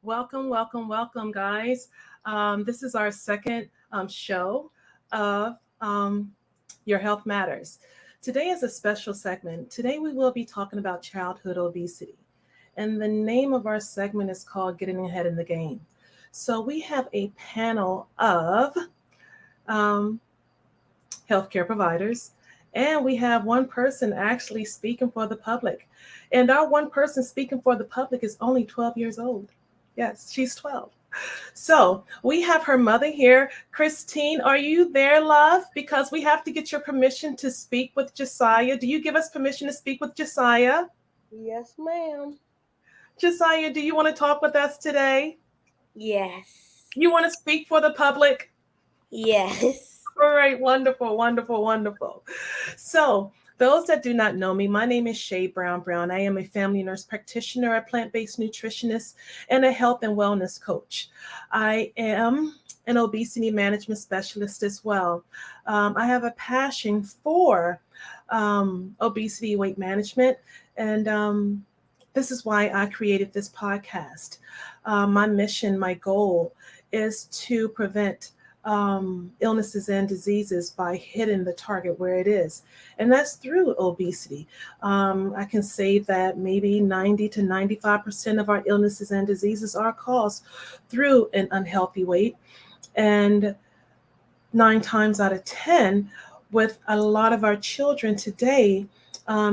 Welcome, guys. This is our second show of Your Health Matters. Today is a special segment. Today we will be talking about childhood obesity. And the name of our segment is called Getting Ahead in the Game. So we have a panel of um, healthcare providers, and we have one person actually speaking for the public. And our one person speaking for the public is only 12 years old. Yes, she's 12. So we have her mother here. Christine, are you there, love? Because we have to get your permission to speak with Josiah. Do you give us permission to speak with Josiah? Yes, ma'am. Josiah, do you want to talk with us today? Yes. You want to speak for the public? Yes. All right, wonderful. So, those that do not know me, my name is Shay Brown Brown. I am a family nurse practitioner, a plant based nutritionist, and a health and wellness coach. I am an obesity management specialist as well. I have a passion for obesity weight management, and this is why I created this podcast. My mission, my goal is to prevent illnesses and diseases by hitting the target where it is. And that's through obesity. I can say that maybe 90 to 95% of our illnesses and diseases are caused through an unhealthy weight. And 9 times out of 10, with a lot of our children today,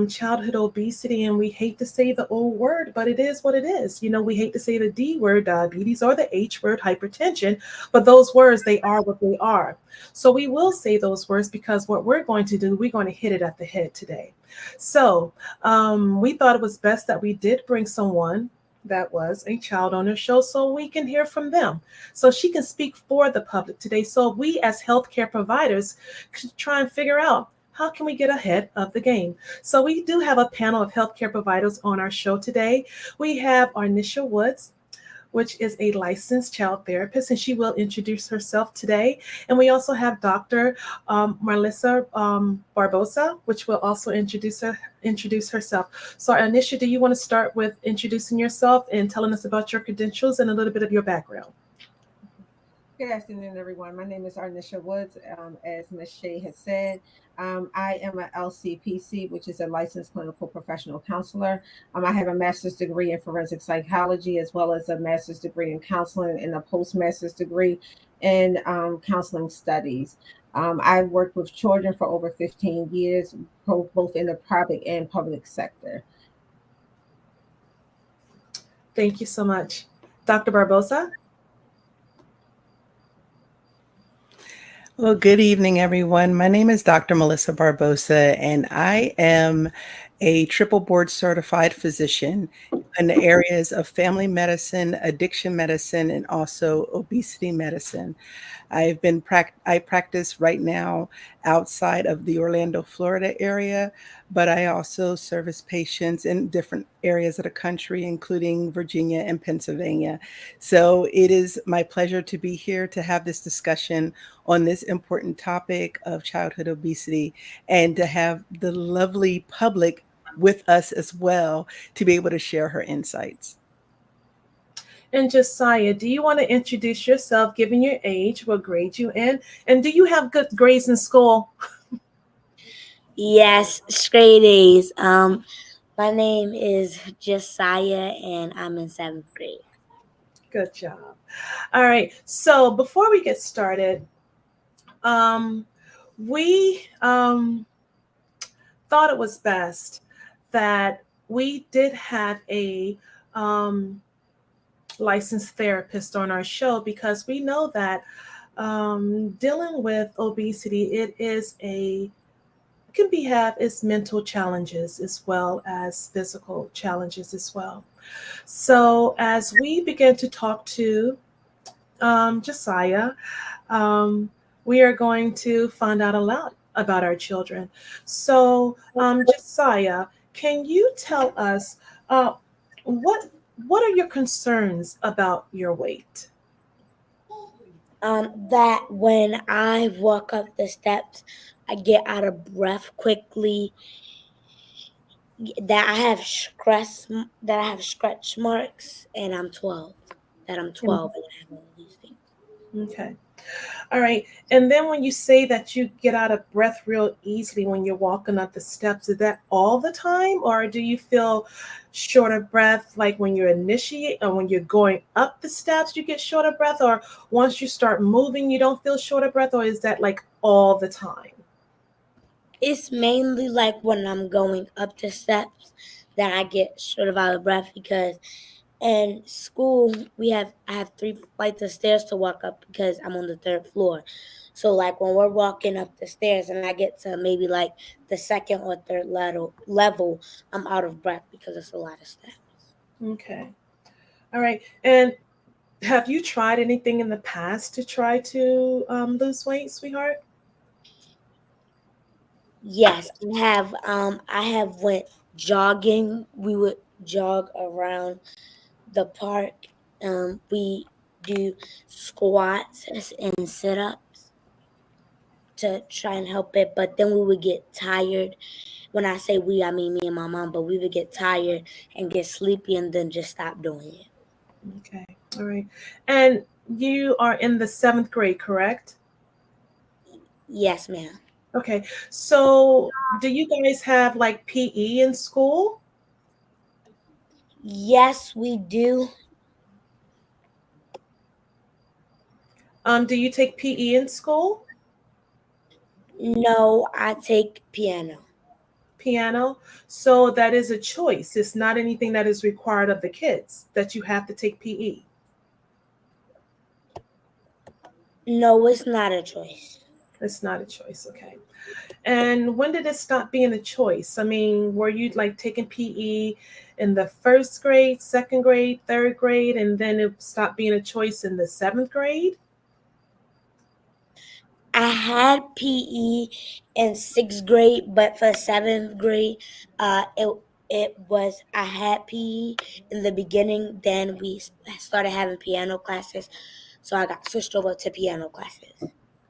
childhood obesity, and we hate to say the old word, but it is what it is. You know, we hate to say the D word, diabetes, or the H word, hypertension, but those words, they are what they are. So we will say those words because what we're going to do, we're going to hit it at the head today. So we thought it was best that we did bring someone that was a child on her show so we can hear from them. So she can speak for the public today. So we as healthcare providers can try and figure out how can we get ahead of the game? So we do have a panel of healthcare providers on our show today. We have Arnisha Woods, which is a licensed child therapist, and she will introduce herself today. And we also have Dr. Marlissa Barbosa, which will also introduce herself. So, Arnisha, do you want to start with introducing yourself and telling us about your credentials and a little bit of your background? Good afternoon, everyone. My name is Arnisha Woods. As Ms. Shea has said, I am a LCPC, which is a licensed clinical professional counselor. I have a master's degree in forensic psychology, as well as a master's degree in counseling and a postmaster's degree in counseling studies. I've worked with children for over 15 years, both in the private and public sector. Thank you so much. Dr. Barbosa? Well, good evening, everyone. My name is Dr. Melissa Barbosa, and I am a triple board certified physician in the areas of family medicine, addiction medicine, and also obesity medicine. I practice right now outside of the Orlando, Florida area, but I also service patients in different areas of the country, including Virginia and Pennsylvania. So it is my pleasure to be here to have this discussion on this important topic of childhood obesity and to have the lovely public with us as well to be able to share her insights. And Josiah, do you want to introduce yourself, given your age, what grade you in, and do you have good grades in school? Yes, straight A's. My name is Josiah, and I'm in seventh grade. Good job. All right. So before we get started, um, we thought it was best that we did have a um, licensed therapist on our show because we know that dealing with obesity, it is a can be have its mental challenges as well as physical challenges as well. So as we begin to talk to Josiah, um, we are going to find out a lot about our children. So, Josiah, can you tell us what what are your concerns about your weight? That when I walk up the steps, I get out of breath quickly. That I have scratch marks, and I'm 12. that I'm 12 and I have all these things. Okay. All right. And then when you say that you get out of breath real easily when you're walking up the steps, is that all the time? Or do you feel short of breath like when you're initiate or when you're going up the steps, you get short of breath? Or once you start moving, you don't feel short of breath? Or is that like all the time? It's mainly like when I'm going up the steps that I get sort of out of breath because in school I have 3 flights of stairs to walk up because I'm on the 3rd floor. So like when we're walking up the stairs and I get to maybe like the second or third level, I'm out of breath because it's a lot of steps. Okay. All right. And have you tried anything in the past to try to lose weight, sweetheart? Yes, I have went jogging. We would jog around the park. We do squats and sit ups to try and help it, but then we would get tired. When I say we, I mean me and my mom, but we would get tired and get sleepy and then just stop doing it. Okay. All right. And you are in the seventh grade, correct? Yes, ma'am. Okay. So do you guys have like PE in school? Yes, we do. Do you take PE in school? No, I take piano. Piano? So that is a choice. It's not anything that is required of the kids that you have to take PE. No, it's not a choice. It's not a choice. Okay. And when did it stop being a choice? I mean, were you like taking PE in the first grade, second grade, third grade, and then it stopped being a choice in the seventh grade? I had PE in 6th grade, but for 7th grade, it was I had PE in the beginning. Then we started having piano classes, so I got switched over to piano classes.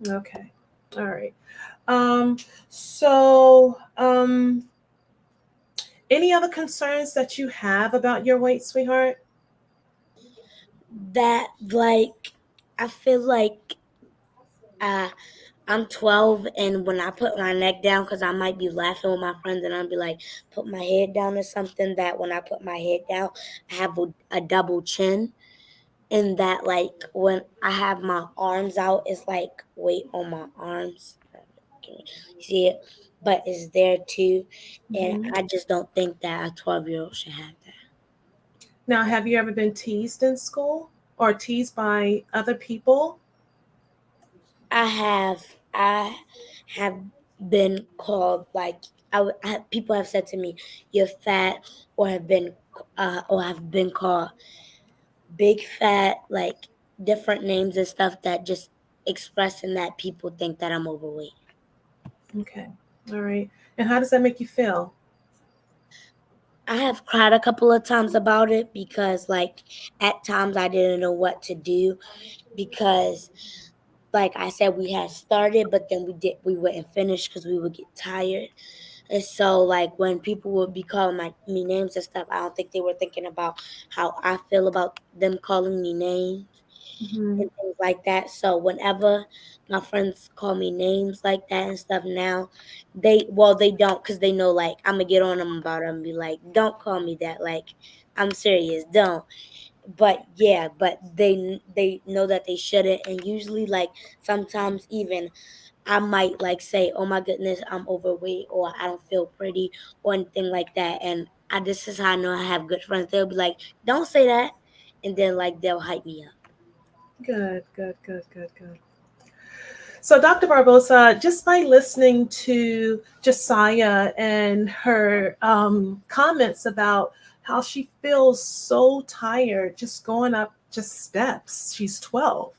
Okay. All right. Um, so, any other concerns that you have about your weight, sweetheart? That like I feel like uh, I'm 12, and when I put my neck down, because I might be laughing with my friends, and I'll be like, put my head down or something. That when I put my head down, I have a double chin. And that like when I have my arms out, it's like weight on my arms. Can you see it? But it's there too, and Mhm. I just don't think that a 12-year-old should have that. Now, have you ever been teased in school or teased by other people? I have been called like people have said to me, "You're fat," or have been called big fat, like different names and stuff that just expressing that people think that I'm overweight. Okay. All right. And how does that make you feel? I have cried a couple of times about it because, like, at times I didn't know what to do because, like I said, we had started, but then we wouldn't finish because we would get tired. And so, like, when people would be calling me names and stuff, I don't think they were thinking about how I feel about them calling me names Hmm. and things like that. So whenever my friends call me names like that and stuff now, they don't because they know like I'm gonna get on them about it and be like, don't call me that. Like I'm serious, don't. But yeah, but they know that they shouldn't, and usually like sometimes even I might like say, oh my goodness, I'm overweight or I don't feel pretty or anything like that, and this is how I know I have good friends. They'll be like, don't say that, and then like they'll hype me up. Good, good, good, good, good. So, Dr. Barbosa, just by listening to Josiah and her comments about how she feels so tired just going up just steps, she's 12.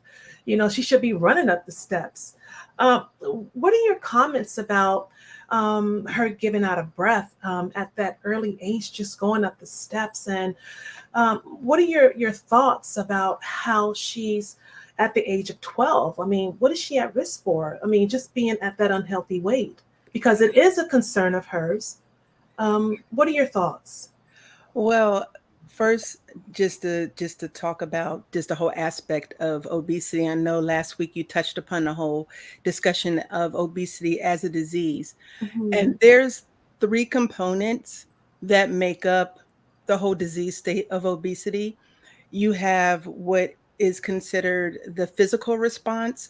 You know, she should be running up the steps. What are your comments about her giving out of breath at that early age, just going up the steps? And what are your thoughts about how she's at the age of 12? I mean, what is she at risk for? I mean, just being at that unhealthy weight, because it is a concern of hers. What are your thoughts? Well, first, just to talk about just the whole aspect of obesity. I know last week you touched upon the whole discussion of obesity as a disease. Mhm. And there's three components that make up the whole disease state of obesity. You have what is considered the physical response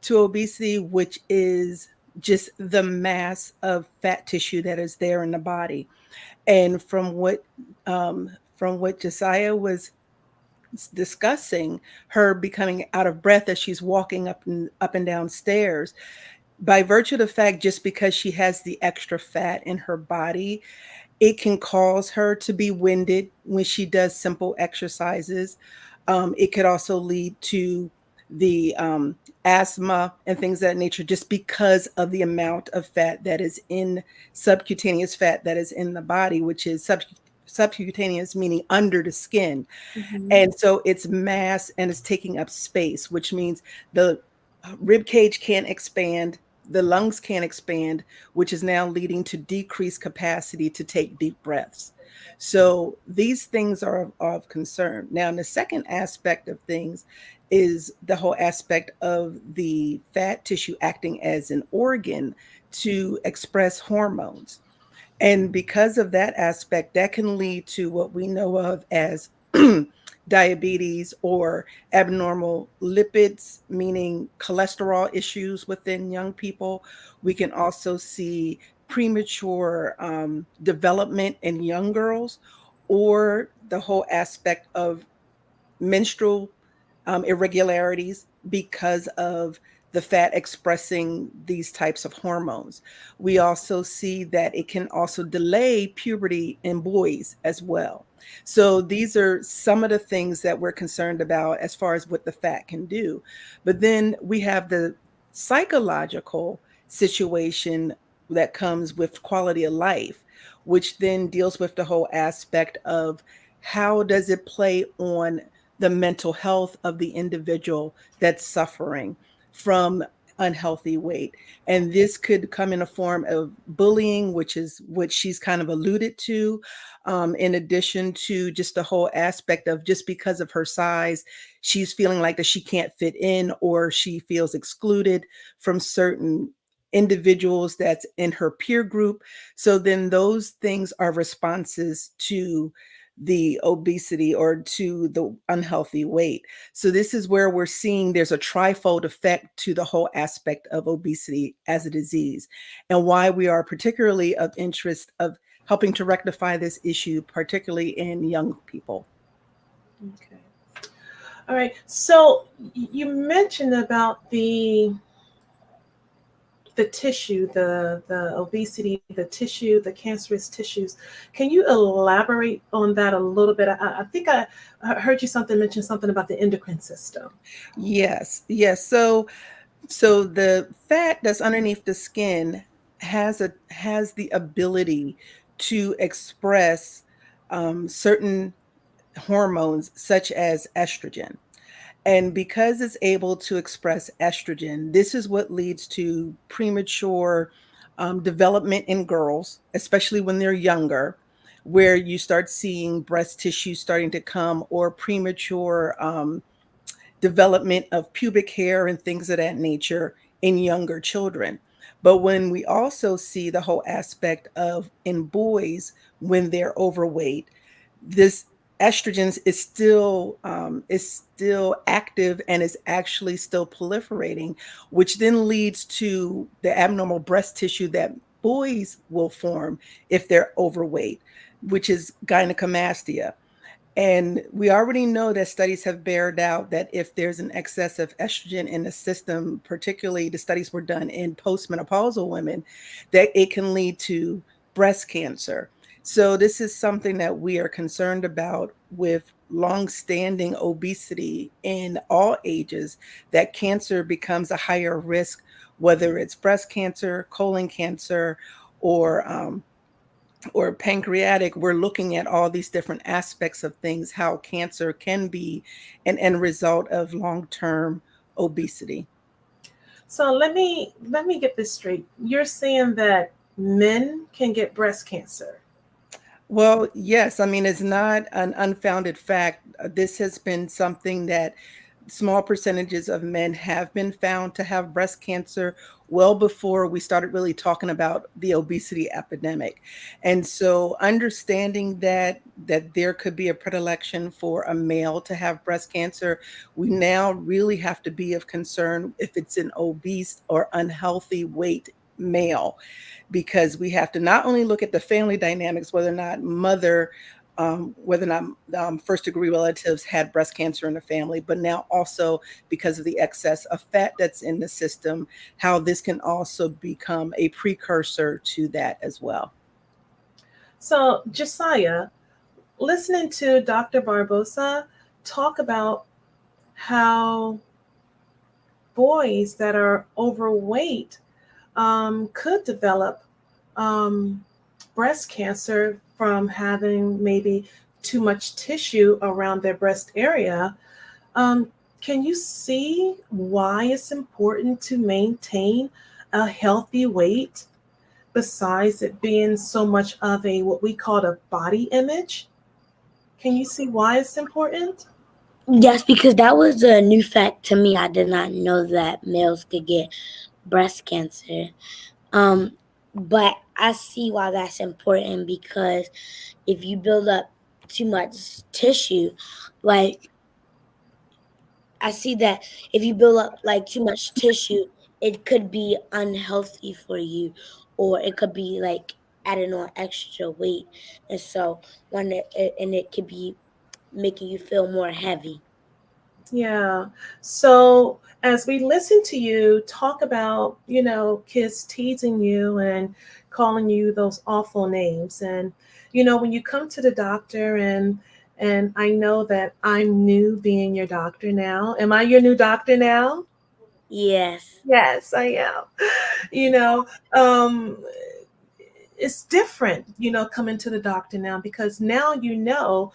to obesity, which is just the mass of fat tissue that is there in the body. And from what Josiah was discussing, her becoming out of breath as she's walking up and down stairs, by virtue of the fact, just because she has the extra fat in her body, it can cause her to be winded when she does simple exercises. It could also lead to the asthma and things of that nature, just because of the amount of fat that is in subcutaneous fat that is in the body, which is subcutaneous, meaning under the skin. Mhm. And so it's mass and it's taking up space, which means the rib cage can't expand, the lungs can't expand, which is now leading to decreased capacity to take deep breaths. So these things are of concern. Now, the second aspect of things is the whole aspect of the fat tissue acting as an organ to express hormones. And because of that aspect, that can lead to what we know of as diabetes or abnormal lipids, meaning cholesterol issues within young people. We can also see premature development in young girls, or the whole aspect of menstrual irregularities because of the fat expressing these types of hormones. We also see that it can also delay puberty in boys as well. So these are some of the things that we're concerned about as far as what the fat can do. But then we have the psychological situation that comes with quality of life, which then deals with the whole aspect of how does it play on the mental health of the individual that's suffering from unhealthy weight. And this could come in a form of bullying, which is what she's kind of alluded to, in addition to just the whole aspect of just because of her size, she's feeling like that she can't fit in, or she feels excluded from certain individuals that's in her peer group. So then those things are responses to the obesity or to the unhealthy weight. So this is where we're seeing there's a trifold effect to the whole aspect of obesity as a disease, and why we are particularly of interest of helping to rectify this issue, particularly in young people. Okay. All right. So you mentioned about the tissue, the obesity, the tissue, the cancerous tissues. Can you elaborate on that a little bit? I think I heard you mention something about the endocrine system. Yes, yes. So the fat that's underneath the skin has the ability to express certain hormones such as estrogen. And because it's able to express estrogen, this is what leads to premature development in girls, especially when they're younger, where you start seeing breast tissue starting to come, or premature development of pubic hair and things of that nature in younger children. But when we also see the whole aspect of in boys when they're overweight, this estrogens is still active and is actually still proliferating, which then leads to the abnormal breast tissue that boys will form if they're overweight, which is gynecomastia. And we already know that studies have bared out that if there's an excess of estrogen in the system, particularly the studies were done in postmenopausal women, that it can lead to breast cancer. So this is something that we are concerned about with long-standing obesity in all ages, that cancer becomes a higher risk, whether it's breast cancer, colon cancer, or or pancreatic. We're looking at all these different aspects of things, how cancer can be an end result of long-term obesity. So let me get this straight. You're saying that men can get breast cancer. Well, yes. I mean, it's not an unfounded fact. This has been something that small percentages of men have been found to have breast cancer well before we started really talking about the obesity epidemic. And so understanding that there could be a predilection for a male to have breast cancer, we now really have to be of concern if it's an obese or unhealthy weight male, because we have to not only look at the family dynamics, whether or not whether or not first degree relatives had breast cancer in the family, but now also because of the excess of fat that's in the system, how this can also become a precursor to that as well. So, Josiah, listening to Dr. Barbosa talk about how boys that are overweight could develop um, breast cancer from having maybe too much tissue around their breast area. Um, can you see why it's important to maintain a healthy weight besides it being so much of a what we call a body image? Can you see why it's important? Yes, because that was a new fact to me. I did not know that males could get breast cancer. Um, but I see why that's important because if you build up too much tissue, like I see that if you build up like too much tissue, it could be unhealthy for you, or it could be like adding on extra weight, and so and it could be making you feel more heavy. Yeah. So as we listen to you talk about, kids teasing you and calling you those awful names, and when you come to the doctor, and I know that I'm new being your doctor now. Am I your new doctor now? Yes. Yes, I am. You know, um it's different, coming to the doctor now, because now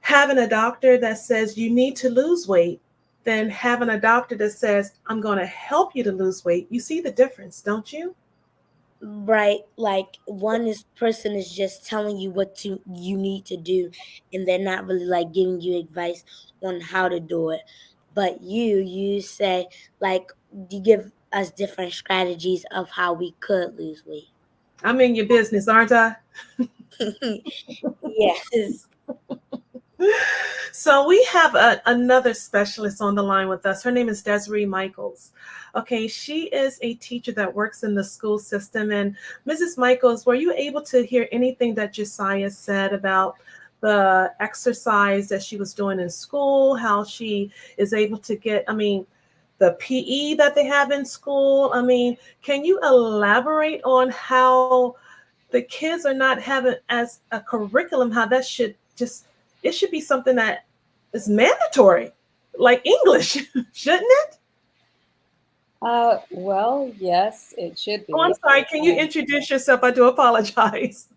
having a doctor that says you need to lose weight than having a doctor that says I'm going to help you to lose weight. You see the difference, don't you? Right, like one is person is just telling you what to you need to do, and they're not really like giving you advice on how to do it. But you say like you give us different strategies of how we could lose weight. I'm in your business, aren't I? Yes. So we have another specialist on the line with us. Her name is Desiree Michaels. Okay, she is a teacher that works in the school system. And Mrs. Michaels, were you able to hear anything that Josiah said about the exercise that she was doing in school? How she is able to get, the PE that they have in school? Can you elaborate on how the kids are not having as a curriculum, how that should just, it should be something that is mandatory, like English, shouldn't it? Well, yes, it should Oh, I'm be. sorry. Can you introduce yourself? I do apologize.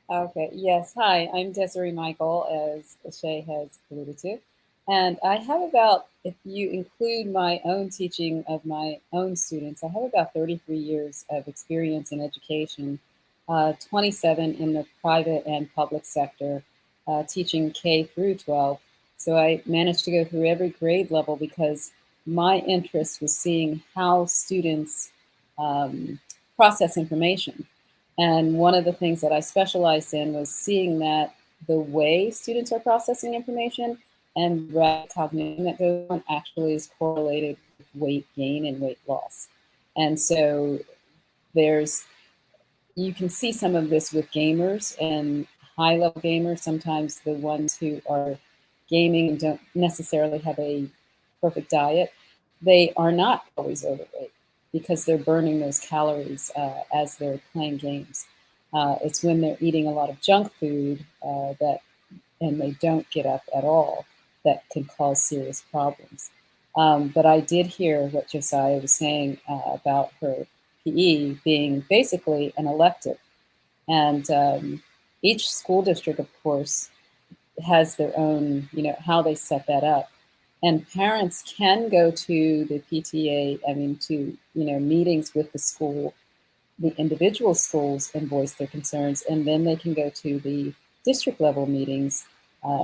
Okay, yes. Hi, I'm Desiree Michael, as Shay has alluded to. And I have about, if you include my own teaching of my own students, I have about 33 years of experience in education, 27 in the private and public sector, teaching K through 12. So I managed to go through every grade level because my interest was seeing how students process information. And one of the things that I specialized in was seeing that the way students are processing information and rapid cognition that goes on actually is correlated with weight gain and weight loss. And so there's, you can see some of this with gamers and high level gamers, sometimes the ones who are gaming and don't necessarily have a perfect diet, they are not always overweight because they're burning those calories as they're playing games. It's when they're eating a lot of junk food and they don't get up at all that can cause serious problems. But I did hear what Josiah was saying about her PE being basically an elective. And each school district, of course, has their own, how they set that up. And parents can go to the PTA, to, meetings with the school the individual schools and voice their concerns, and then they can go to the district level meetings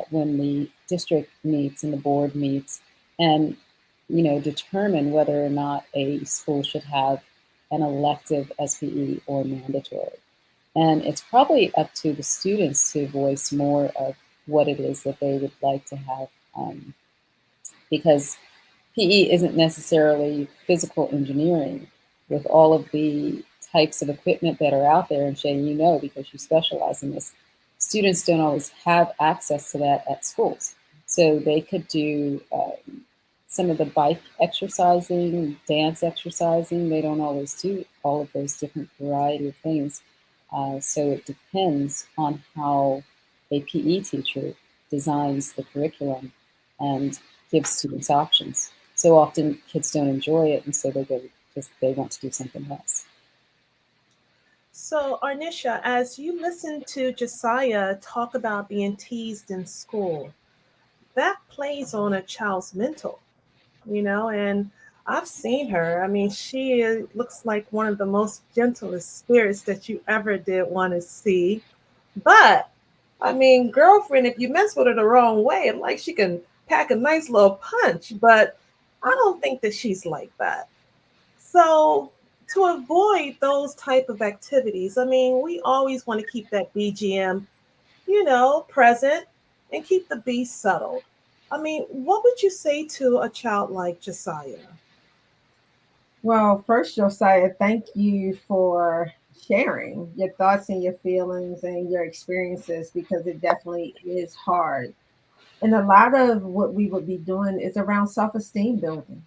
when the district meets and the board meets, and determine whether or not a school should have an elective SPE or mandatory. And it's probably up to the students to voice more of what it is that they would like to have, because PE isn't necessarily physical engineering with all of the types of equipment that are out there. And Shane, because you specialize in this, students don't always have access to that at schools. So they could do some of the bike exercising, dance exercising. They don't always do all of those different variety of things. So it depends on how a PE teacher designs the curriculum and gives students options. So often kids don't enjoy it, and so they want to do something else. So, Arnisha, as you listen to Josiah talk about being teased in school, that plays on a child's mental, and I've seen her. I mean, looks like one of the most gentlest spirits that you ever did want to see. But, I mean, girlfriend, if you mess with her the wrong way, and like she can pack a nice little punch, but I don't think that she's like that. So, to avoid those type of activities, I mean, we always want to keep that BGM, present and keep the B settled. I mean, what would you say to a child like Josiah? Well, first, Josiah, thank you for sharing your thoughts and your feelings and your experiences, because it definitely is hard. And a lot of what we would be doing is around self esteem building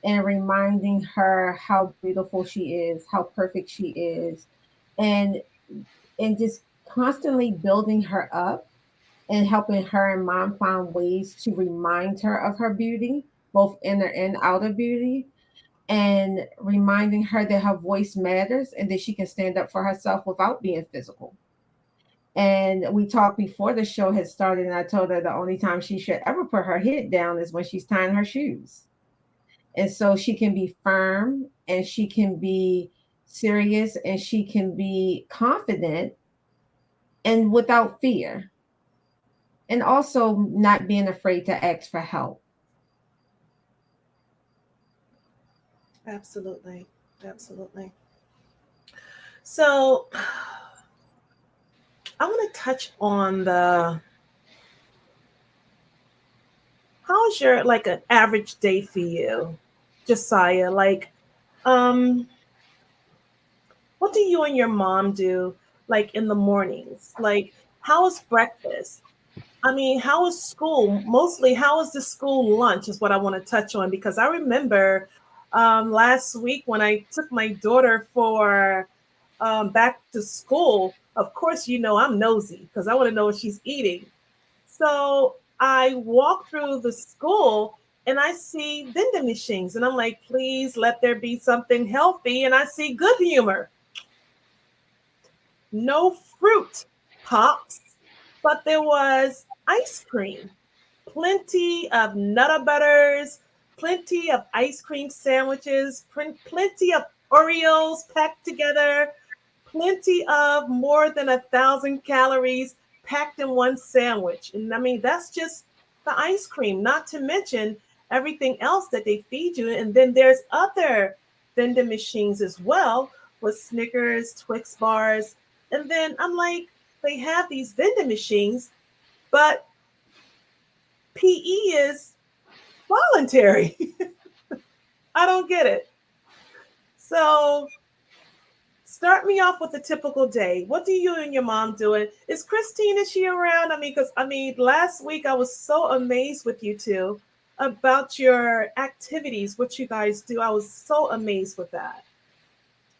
and reminding her how beautiful she is, how perfect she is, and just constantly building her up and helping her and mom find ways to remind her of her beauty, both inner and outer beauty, and reminding her that her voice matters and that she can stand up for herself without being physical. And we talked before the show had started, and I told her the only time she should ever put her head down is when she's tying her shoes. And so she can be firm and she can be serious and she can be confident and without fear. And also not being afraid to ask for help. Absolutely. Absolutely. So, I want to touch on how's your like an average day for you, Josiah? Like, um, what do you and your mom do like in the mornings? Like, how is breakfast? I mean, how is school? Mostly, how is the school lunch is what I want to touch on, because I remember last week when I took my daughter for back to school. Of course, I'm nosy because I want to know what she's eating. So I walk through the school and I see vending machines, and I'm like, please let there be something healthy. And I see Good Humor, no fruit pops, but there was ice cream, plenty of Nutter Butters, plenty of ice cream sandwiches, plenty of Oreos packed together, plenty of more than 1,000 calories packed in one sandwich. And I mean, that's just the ice cream, not to mention everything else that they feed you. And then there's other vending machines as well with Snickers, Twix bars. And then I'm like, they have these vending machines, but PE is voluntary. I don't get it. So start me off with a typical day. What do you and your mom doing? Is Christine, is she around? I mean, because last week I was so amazed with you two about your activities, what you guys do. I was so amazed with that.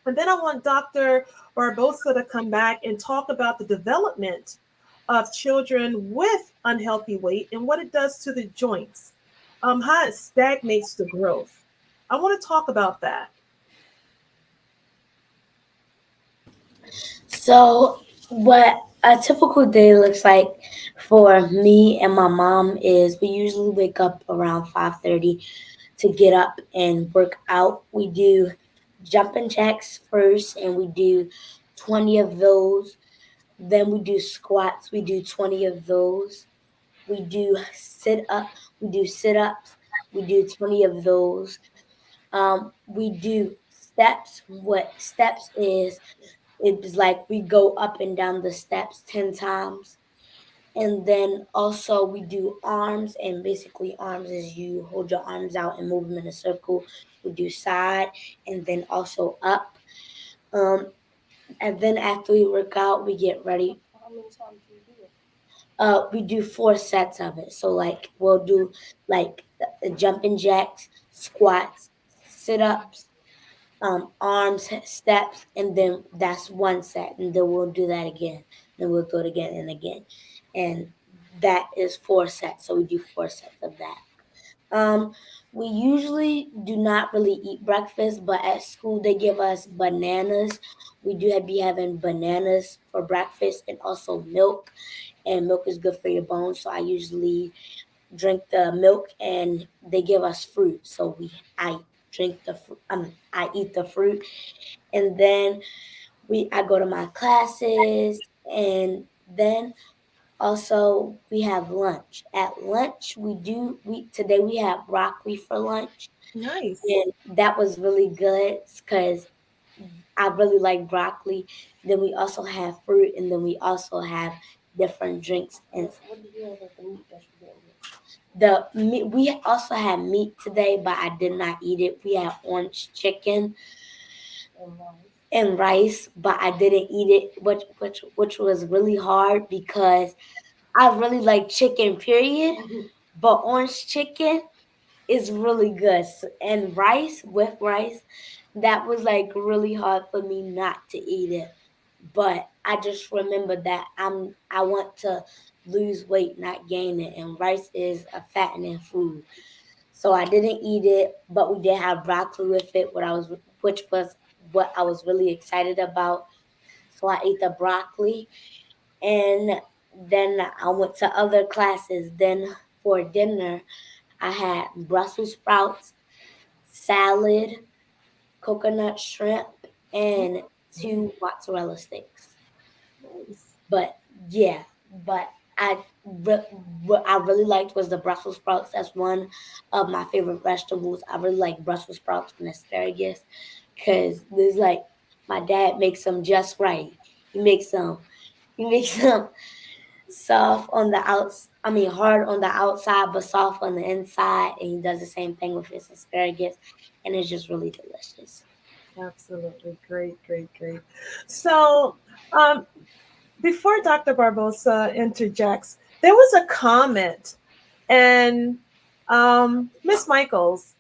And then I want Dr. Barbosa to come back and talk about the development of children with unhealthy weight and what it does to the joints, how it stagnates the growth. I want to talk about that. So, what a typical day looks like for me and my mom is we usually wake up around 5:30 to get up and work out. We do jumping jacks first, and we do 20 of those. Then we do squats. We do 20 of those. We do sit up. We do sit ups. We do 20 of those. We do steps. What steps is? It's like we go up and down the steps 10 times. And then also we do arms, and basically arms is you hold your arms out and move them in a circle. We do side and then also up. Um, and then after we work out, we get ready. How many times do you do it? We do 4 sets of it. So like we'll do like the jumping jacks, squats, sit ups, arms, steps, and then that's 1 set, and then we'll do that again. Then we'll do it again and again, and that is 4 sets. So we do 4 sets of that. We usually do not really eat breakfast, but at school they give us bananas. We do be having bananas for breakfast and also milk, and milk is good for your bones. So I usually drink the milk, and they give us fruit. So I drink the I eat the fruit, and then I go to my classes, and then also we have lunch. At lunch we today we had broccoli for lunch, Nice. and that was really good because I really like broccoli. Then we also have fruit, and then we also have different drinks. And what did you have at the meat yesterday? The meat, we also had meat today, but I did not eat it. We had orange chicken and rice, but I didn't eat it, which was really hard because I really like chicken, period. But orange chicken is really good. And rice with rice, that was like really hard for me not to eat it. But I just remember that I want to lose weight, not gain it, and rice is a fattening food. So I didn't eat it, but we did have broccoli with it, which was what I was really excited about. So I ate the broccoli, and then I went to other classes. Then for dinner, I had Brussels sprouts, salad, coconut shrimp, and 2 mozzarella sticks. Nice. But yeah, but what I really liked was the Brussels sprouts. That's one of my favorite vegetables. I really like Brussels sprouts and asparagus because there's like my dad makes them just right. He makes them. He makes them soft on the outs. I mean, hard on the outside, but soft on the inside. And he does the same thing with his asparagus, and it's just really delicious. Absolutely. Great, great, great. So, um, before Dr. Barbosa interjects, there was a comment, and Miss Michaels,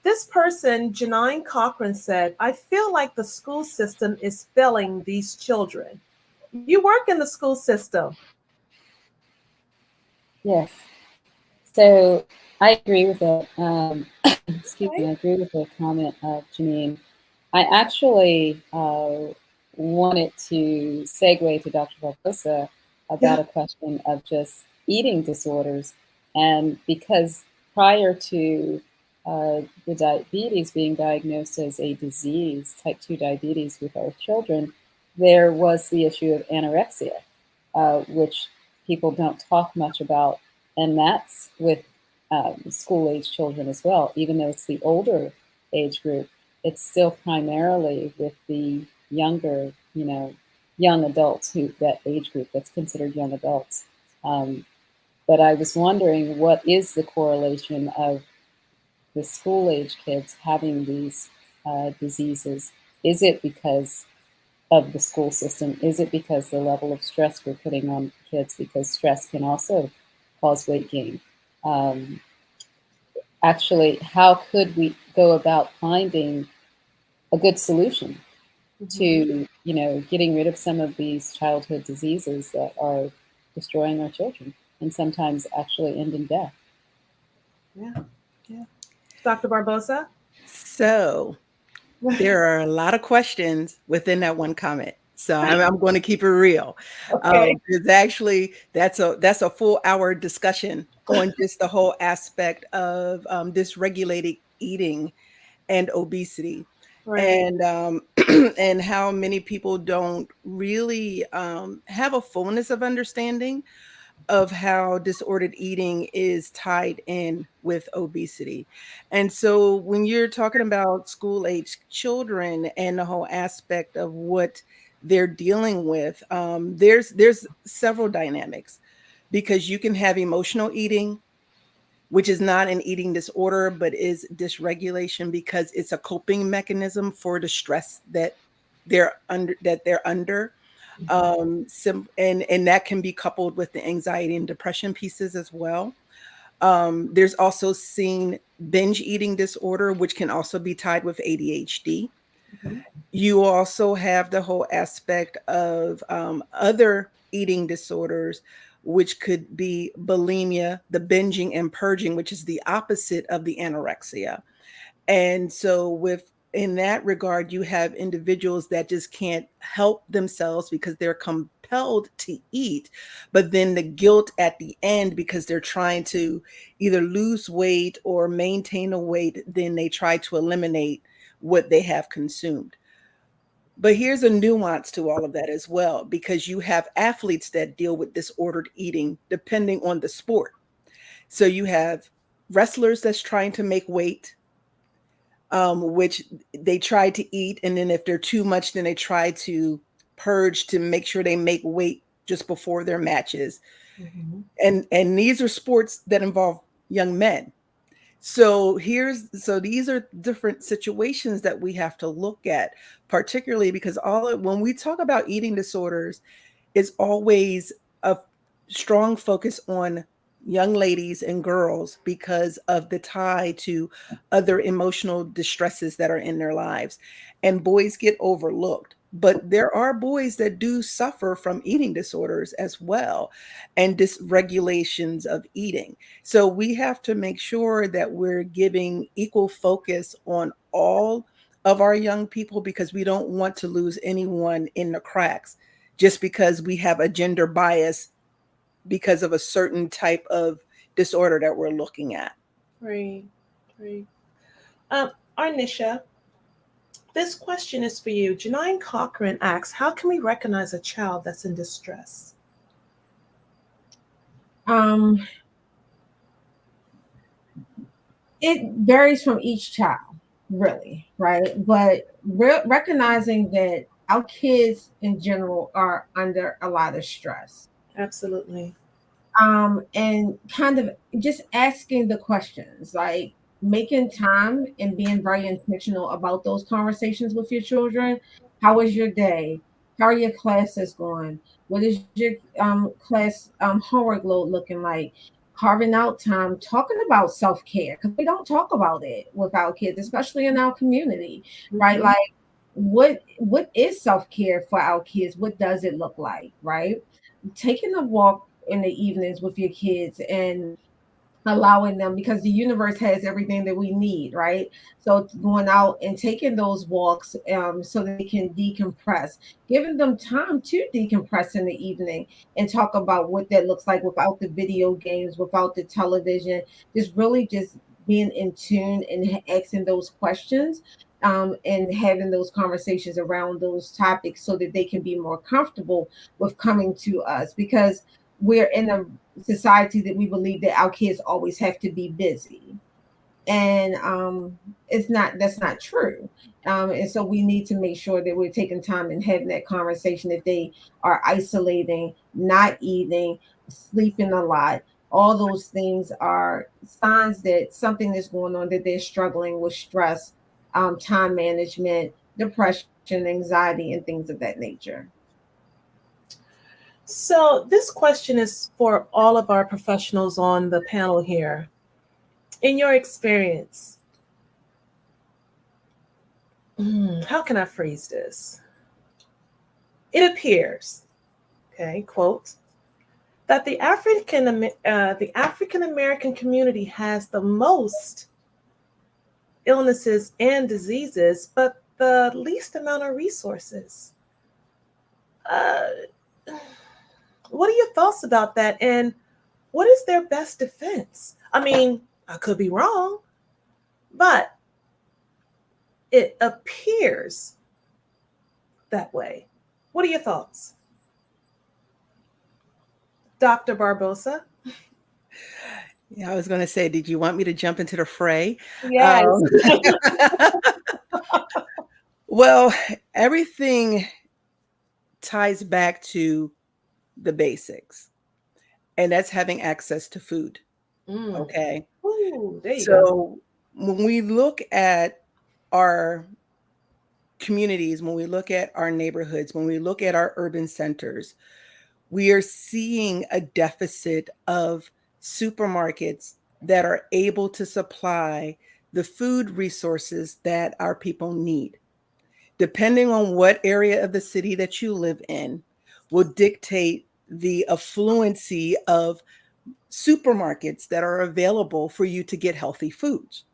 this person, Janine Cochran, said, I feel like the school system is failing these children. You work in the school system. Yes. So I agree with it. Excuse me, Okay. I agree with the comment of Janine. I actually wanted to segue to Dr. Barbosa about Yeah. a question of just eating disorders. And because prior to the diabetes being diagnosed as a disease, type 2 diabetes with our children, there was the issue of anorexia, which people don't talk much about. And that's with school age children as well, even though it's the older age group, it's still primarily with the younger, young adults that age group that's considered young adults. Um, but I was wondering, what is the correlation of the school age kids having these diseases? Is it because of the school system? Is it because the level of stress we're putting on kids? Because stress can also cause weight gain. Um, Actually, how could we go about finding a good solution Mhm. to getting rid of some of these childhood diseases that are destroying our children and sometimes actually end in death? Yeah. Yeah. Dr. Barbosa? So there are a lot of questions within that one comment. So I'm going to keep it real. Okay. Because actually, that's a full hour discussion on just the whole aspect of dysregulated eating and obesity. Right. and and how many people don't really have a fullness of understanding of how disordered eating is tied in with obesity. And so when you're talking about school age children and the whole aspect of what they're dealing with, there's several dynamics, because you can have emotional eating, which is not an eating disorder, but is dysregulation because it's a coping mechanism for the stress that they're under. And that can be coupled with the anxiety and depression pieces as well. There's also seen binge eating disorder, which can also be tied with ADHD. Mhm. You also have the whole aspect of other eating disorders, which could be bulimia, the binging and purging, which is the opposite of the anorexia. And so with in that regard, you have individuals that just can't help themselves because they're compelled to eat, but then the guilt at the end because they're trying to either lose weight or maintain a weight, then they try to eliminate what they have consumed. But here's a nuance to all of that as well, because you have athletes that deal with disordered eating depending on the sport. So you have wrestlers that's trying to make weight, which they try to eat, and then if they're too much, then they try to purge to make sure they make weight just before their matches. Mhm. And these are sports that involve young men. So these are different situations that we have to look at, particularly because when we talk about eating disorders, it's always a strong focus on young ladies and girls because of the tie to other emotional distresses that are in their lives. And boys get overlooked. But there are boys that do suffer from eating disorders as well, and dysregulations of eating. So we have to make sure that we're giving equal focus on all of our young people, because we don't want to lose anyone in the cracks just because we have a gender bias because of a certain type of disorder that we're looking at. Right. Right. Um, Arnisha, this question is for you. Janine Cochran asks, how can we recognize a child that's in distress? Um, it varies from each child, really, right? But recognizing that our kids in general are under a lot of stress, Absolutely. and kind of just asking the questions, like making time and being very intentional about those conversations with your children. How was your day? How are your classes going? What is your class homework load looking like? Carving out time, talking about self-care, because we don't talk about it with our kids, especially in our community, right? Mhm. Like what is self-care for our kids? What does it look like, right? Taking a walk in the evenings with your kids and allowing them, because the universe has everything that we need, right? So going out and taking those walks, so they can decompress, giving them time to decompress in the evening and talk about what that looks like without the video games, without the television, just really just being in tune and asking those questions, and having those conversations around those topics so that they can be more comfortable with coming to us, because we're in a society that we believe that our kids always have to be busy, and it's not that's not true. And so we need to make sure that we're taking time and having that conversation. If they are isolating, not eating, sleeping a lot, all those things are signs that something is going on, that they're struggling with stress, time management, depression, anxiety, and things of that nature. So, this question is for all of our professionals on the panel here. In your experience, how can I phrase this? It appears, okay, quote, that the African American community has the most illnesses and diseases, but the least amount of resources. Uh, what are your thoughts about that? And what is their best defense? I mean, I could be wrong, but it appears that way. What are your thoughts, Dr. Barbosa? Yeah, I was going to say, did you want me to jump into the fray? Yes. Um, well, everything ties back to the basics, and that's having access to food. Mm. Okay. Ooh, there you go. So when we look at our communities, when we look at our neighborhoods, when we look at our urban centers, we are seeing a deficit of supermarkets that are able to supply the food resources that our people need. Depending on what area of the city that you live in, will dictate the affluency of supermarkets that are available for you to get healthy foods.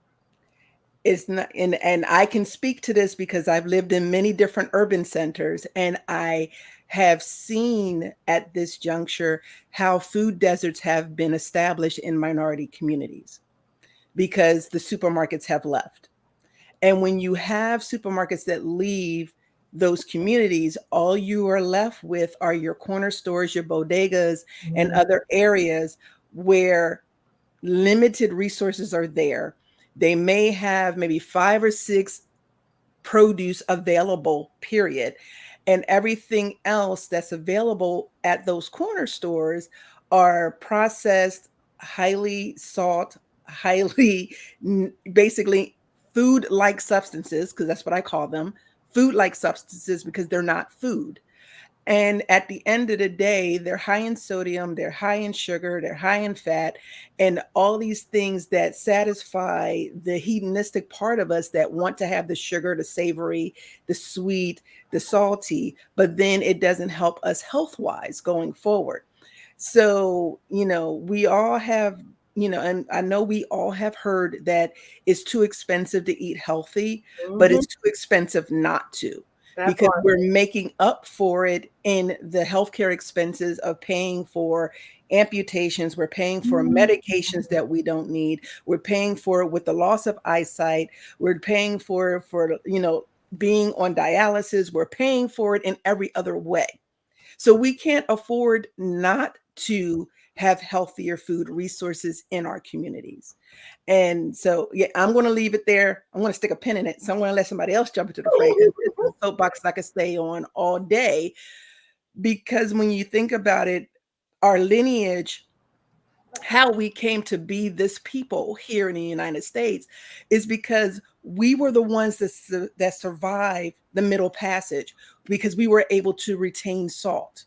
It's not, and I can speak to this because I've lived in many different urban centers, and I have seen at this juncture how food deserts have been established in minority communities because the supermarkets have left. And when you have supermarkets that leave those communities, all you are left with are your corner stores, your bodegas, and Mm. other areas where limited resources are there. They may have maybe 5 or 6 produce available, period. And everything else that's available at those corner stores are processed, highly salt, highly basically food like substances, because that's what I call them, food like substances, because they're not food. And at the end of the day, they're high in sodium, they're high in sugar, they're high in fat, and all these things that satisfy the hedonistic part of us that want to have the sugar, the savory, the sweet, the salty, but then it doesn't help us health wise going forward. So, we all have, and I know we all have heard that it's too expensive to eat healthy, but Mhm. it's too expensive not to, That because part. we're making up for it in the healthcare expenses of paying for amputations. We're paying for Mhm. medications that we don't need. We're paying for it with the loss of eyesight. We're paying for being on dialysis. We're paying for it in every other way. So we can't afford not to have healthier food resources in our communities. And so, yeah, I'm going to leave it there. I'm going to stick a pin in it. So I'm going to let somebody else jump into the fray because this is a soapbox I could stay on all day. Because when you think about it, our lineage, how we came to be this people here in the United States, is because we were the ones that survived the Middle Passage because we were able to retain salt.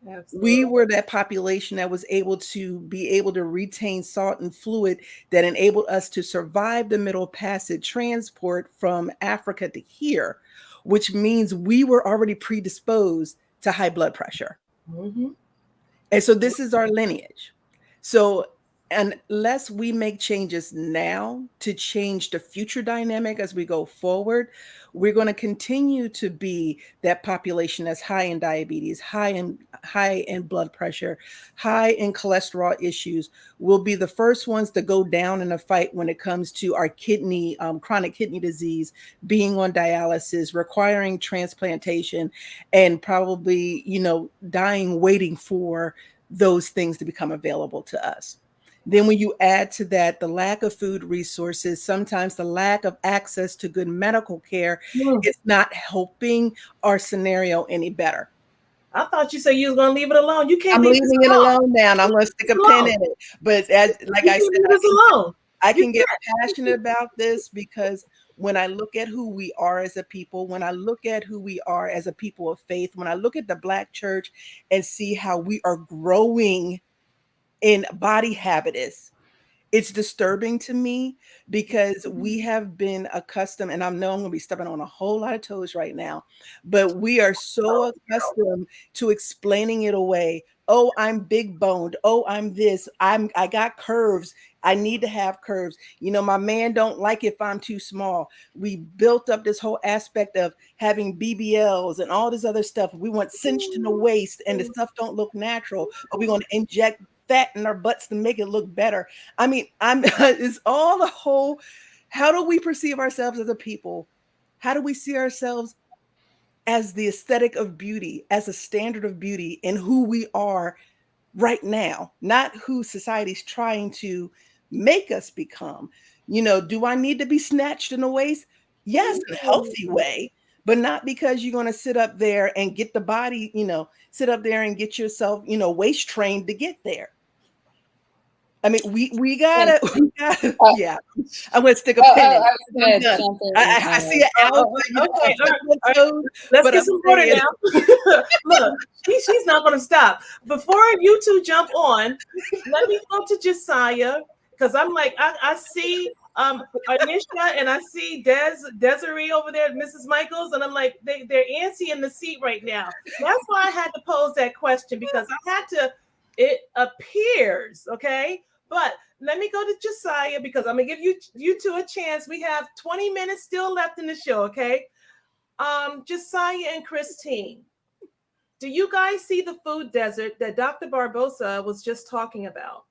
We Absolutely. were that population that was able to retain salt and fluid that enabled us to survive the Middle Passage transport from Africa to here, which means we were already predisposed to high blood pressure. Mhm. And so this is our lineage. So unless we make changes now to change the future dynamic as we go forward, we're going to continue to be that population that's high in diabetes, high in blood pressure, high in cholesterol issues. We'll be the first ones to go down in a fight when it comes to our chronic kidney disease, being on dialysis, requiring transplantation, and probably, dying waiting for those things to become available to us. Then, when you add to that the lack of food resources, sometimes the lack of access to good medical care, Mm. it's not helping our scenario any better. I thought you said you was gonna leave it alone. You can't I'm leave this leaving it alone. alone now, and I'm You going to can't stick leave a this pin alone. in it. But as like You I can't said, leave this alone. I You can get can't. passionate about this because when I look at who we are as a people, when I look at who we are as a people of faith, when I look at the Black church and see how we are growing in body habitus, it's disturbing to me because we have been accustomed, and I know I'm going to be stepping on a whole lot of toes right now, but we are so accustomed to explaining it away. Oh, I'm big boned. Oh, I'm this. I got curves. I need to have curves. My man don't like if I'm too small. We built up this whole aspect of having BBLs and all this other stuff. We want cinched in the waist and the stuff don't look natural, but we're going to inject fat in our butts to make it look better. I mean, I'm it's all the whole How do we perceive ourselves as a people? How do we see ourselves as the aesthetic of beauty, as a standard of beauty, and who we are right now, not who society's trying to make us become? Do I need to be snatched in a waist? Yes, in a healthy way, but not because you're going to sit up there and get the body, sit up there and get yourself, waist trained to get there. I mean, we gotta, yeah. I'm gonna stick a pin in. I was going to jump in. I see an L, Okay, all right. Let's get some water now. Look, she's not going to stop. Before you two jump on, let me go to Josiah, because I'm like, I see Anisha and I see Desiree over there, Mrs. Michaels, and I'm like, they're antsy in the seat right now. That's why I had to pose that question, because I had to. It appears, okay, but let me go to Josiah, because I'm gonna give you two a chance. We have 20 minutes still left in the show, okay? Josiah and Christine, do you guys see the food desert that Dr. Barbosa was just talking about?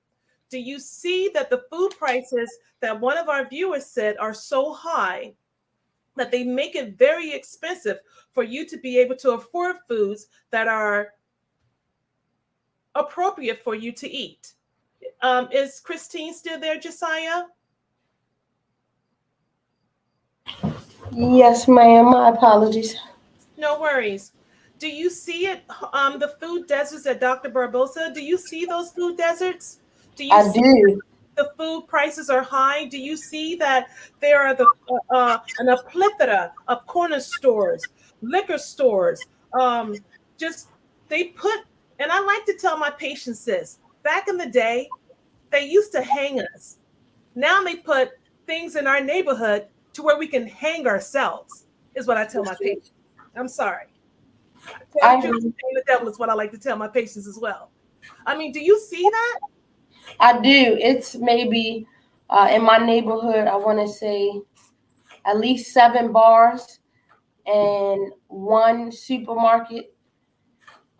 Do you see that the food prices that one of our viewers said are so high that they make it very expensive for you to be able to afford foods that are appropriate for you to eat? Is Christine still there, Josiah? Yes, ma'am. My apologies. No worries. Do you see it, the food deserts at Dr. Barbosa? Do you see those food deserts? Do you I see do. the food prices are high? Do you see that there are a plethora of corner stores, liquor stores? Just they put, and I like to tell my patients this: back in the day, they used to hang us. Now they put things in our neighborhood to where we can hang ourselves, is what I tell my patients. I'm sorry. Tell the I truth, do. shame the devil is what I like to tell my patients as well. I mean, do you see that? I do. It's maybe in my neighborhood, I want to say at least 7 bars and one supermarket.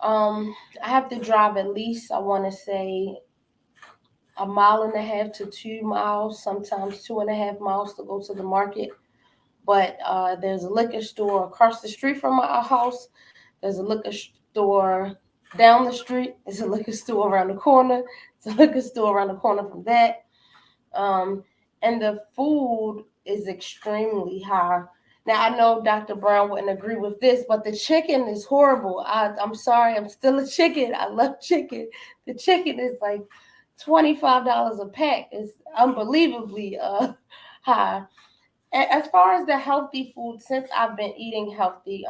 I have to drive at least, I want to say, 1.5 to 2 miles, sometimes 2.5 miles to go to the market. But there's a liquor store across the street from my house. There's a liquor store down the street. There's a liquor store around the corner. There's a liquor store around the corner from that. And the food is extremely high. Now, I know Dr. Brown wouldn't agree with this, but the chicken is horrible. I'm sorry, I'm still a chicken. I love chicken. The chicken is like $25 a pack. It's unbelievably high. As far as the healthy food, since I've been eating healthy,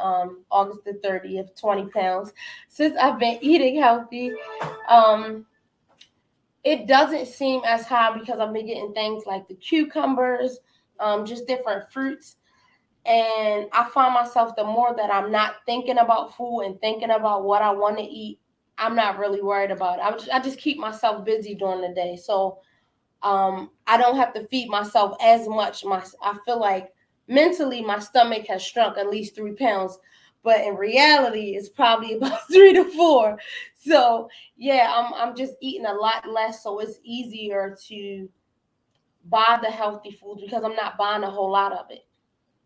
August the 30th, 20 pounds. Since I've been eating healthy, it doesn't seem as high because I've been getting things like the cucumbers, just different fruits. And I find myself, the more that I'm not thinking about food and thinking about what I want to eat, I'm not really worried about it. I just keep myself busy during the day. So I don't have to feed myself as much. I feel like mentally my stomach has shrunk at least 3 pounds, but in reality it's probably about 3 to 4. So yeah, I'm just eating a lot less, so it's easier to buy the healthy foods because I'm not buying a whole lot of it.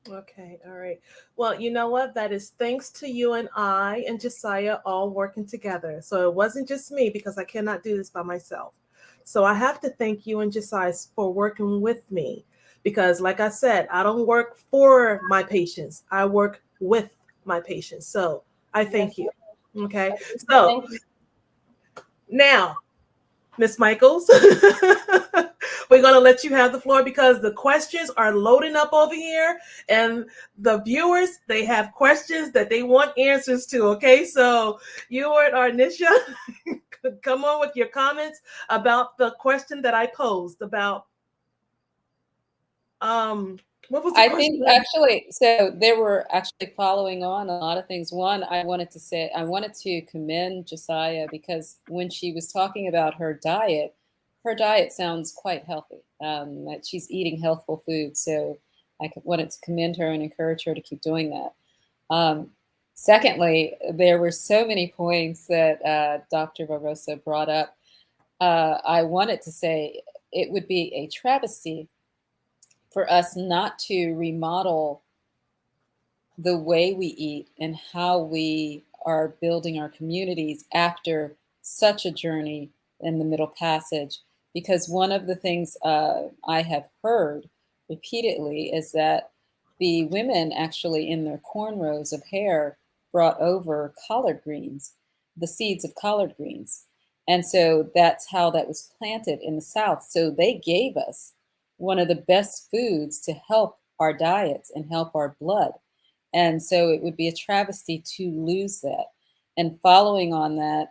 Okay, all right. Well, you know what? That is thanks to you and I and Josiah all working together. So it wasn't just me, because I cannot do this by myself. So I have to thank you and Josiah for working with me, because, like I said, I don't work for my patients. I work with my patients. So I thank you. Okay. So Thank you. now, Miss Michaels, we're going to let you have the floor, because the questions are loading up over here, and the viewers, they have questions that they want answers to. Okay, so you or Arnisha, come on with your comments about the question that I posed about. What was the I question? think actually, so they were actually following on a lot of things. One, I wanted to commend Josiah, because when she was talking about her diet sounds quite healthy. That she's eating healthful food. So wanted to commend her and encourage her to keep doing that. Secondly, there were so many points that Dr. Barbosa brought up. I wanted to say it would be a travesty for us not to remodel the way we eat and how we are building our communities after such a journey in the Middle Passage. Because one of the things I have heard repeatedly is that the women actually, in their cornrows of hair, brought over collard greens, the seeds of collard greens. And so that's how that was planted in the South. So they gave us one of the best foods to help our diets and help our blood. And so it would be a travesty to lose that. And following on that,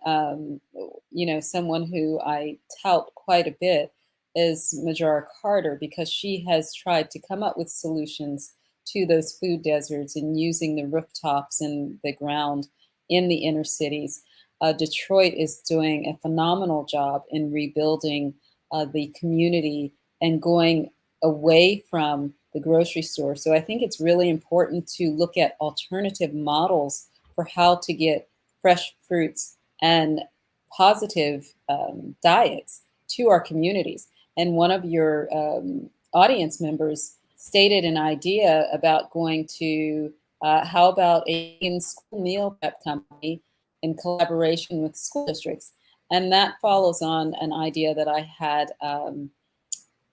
someone who I tout quite a bit is Majora Carter, because she has tried to come up with solutions to those food deserts and using the rooftops and the ground in the inner cities. Detroit is doing a phenomenal job in rebuilding the community and going away from the grocery store. So I think it's really important to look at alternative models for how to get fresh fruits and positive diets to our communities. And one of your audience members stated an idea about going to, how about a school meal prep company in collaboration with school districts? And that follows on an idea that I had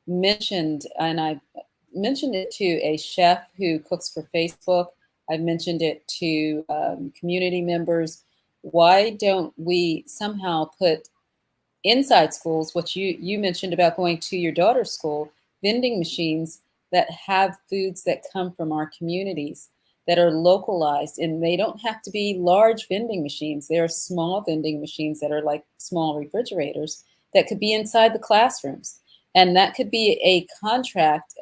mentioned, and I mentioned it to a chef who cooks for Facebook. I've mentioned it to community members. Why don't we somehow put inside schools, what you mentioned about going to your daughter's school, vending machines that have foods that come from our communities, that are localized, and they don't have to be large vending machines. There are small vending machines that are like small refrigerators that could be inside the classrooms. And that could be a contract,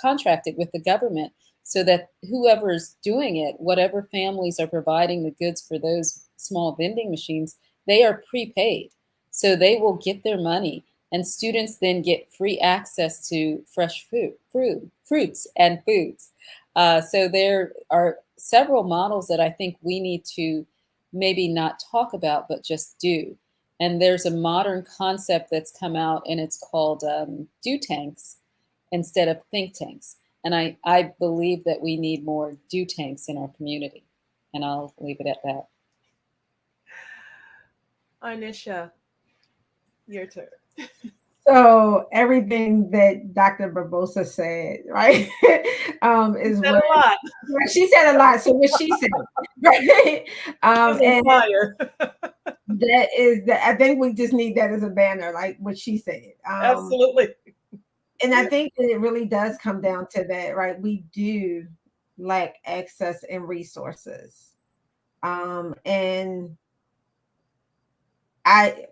contracted with the government, so that whoever's doing it, whatever families are providing the goods for those small vending machines, they are prepaid. So they will get their money, and students then get free access to fresh fruits and foods. So there are several models that I think we need to maybe not talk about, but just do. And there's a modern concept that's come out, and it's called do tanks instead of think tanks. And I believe that we need more do tanks in our community. And I'll leave it at that. Arnisha, your turn. So everything that Dr. Barbosa said, right, is Said a lot. she said a lot. So what she said, right? And Fire. that is that. I think we just need that as a banner, like what she said. Absolutely. And I think that it really does come down to that, right? We do lack access and resources, and I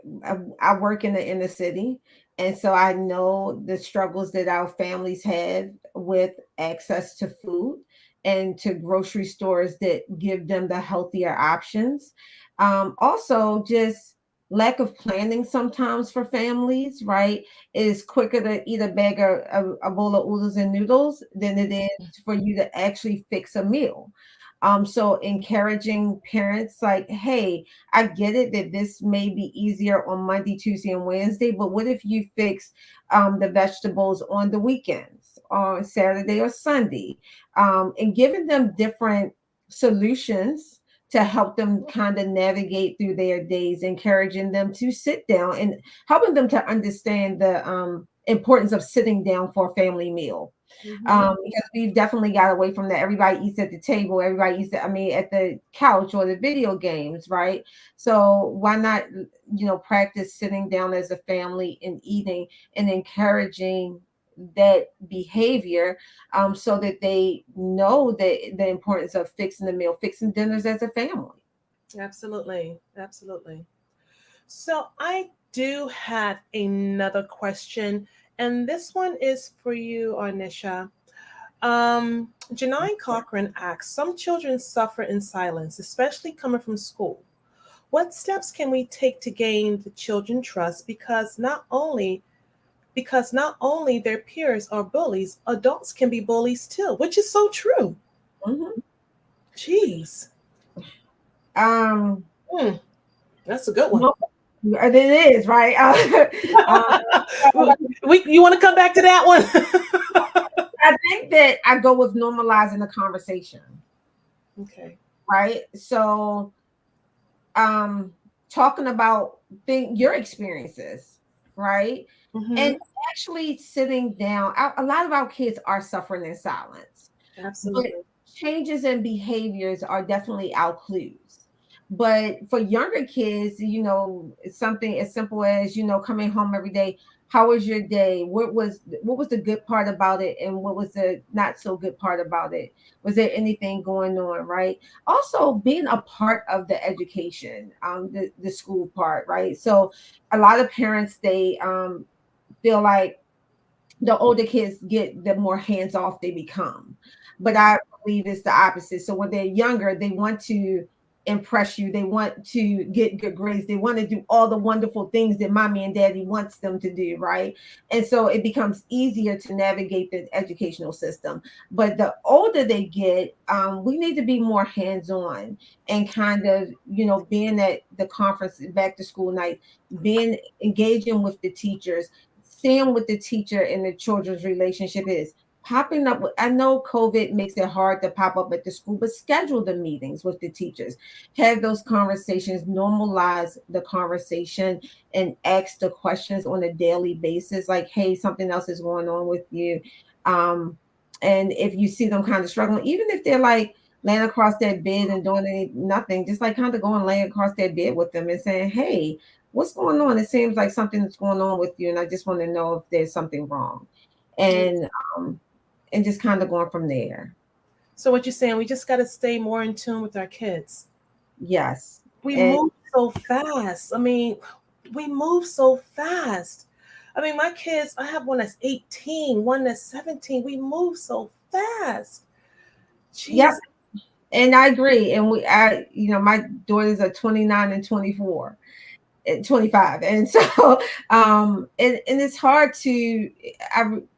work in the inner city, and so I know the struggles that our families have with access to food and to grocery stores that give them the healthier options. Also, just lack of planning sometimes for families, right? It is quicker to eat a bag of a bowl of oodles and noodles than it is for you to actually fix a meal. So encouraging parents like, hey, I get it that this may be easier on Monday, Tuesday, and Wednesday, but what if you fix the vegetables on the weekends, on Saturday or Sunday, and giving them different solutions to help them kind of navigate through their days, encouraging them to sit down and helping them to understand the importance of sitting down for a family meal. Because we've definitely got away from that. Everybody eats at the table. Everybody eats at the couch or the video games, right? So why not, practice sitting down as a family and eating and encouraging that behavior, so that they know the importance of fixing the meal, fixing dinners as a family. Absolutely. Absolutely. So I do have another question, and this one is for you, Arnisha. Janine Cochran asks, some children suffer in silence, especially coming from school. What steps can we take to gain the children trust? Because not only their peers are bullies, adults can be bullies too, which is so true. Mm-hmm. Jeez. That's a good one. It is, right? You want to come back to that one? I think that I go with normalizing the conversation. Okay. Right. So talking about your experiences, right? Mm-hmm. And actually sitting down. A lot of our kids are suffering in silence, but Absolutely. changes in behaviors are definitely our clues. But for younger kids, it's something as simple as, coming home every day. How was your day? What was the good part about it, and what was the not so good part about it? Was there anything going on, right? Also being a part of the education, the school part, right? So a lot of parents, they feel like the older kids get, the more hands off they become. But I believe it's the opposite. So when they're younger, they want to impress you. They want to get good grades. They want to do all the wonderful things that mommy and daddy wants them to do, right? And so it becomes easier to navigate the educational system. But the older they get, we need to be more hands on and kind of, being at the conference, back to school night, being engaging with the teachers, seeing what the teacher and the children's relationship is. Popping up, I know COVID makes it hard to pop up at the school, but schedule the meetings with the teachers, have those conversations, normalize the conversation, and ask the questions on a daily basis, like, hey, something else is going on with you. And if you see them kind of struggling, even if they're like laying across their bed and doing nothing, just like kind of going laying across their bed with them and saying, hey, what's going on? It seems like something's going on with you, and I just want to know if there's something wrong, and um, and just kind of going from there. So what you're saying, we just got to stay more in tune with our kids. Yes, We and move so fast. I mean, we move so fast. I mean, my kids, I have one that's 18, one that's 17. We move so fast. yep, Jesus. and I agree. And my daughters are 29 and 24. 25, and so and it's hard to,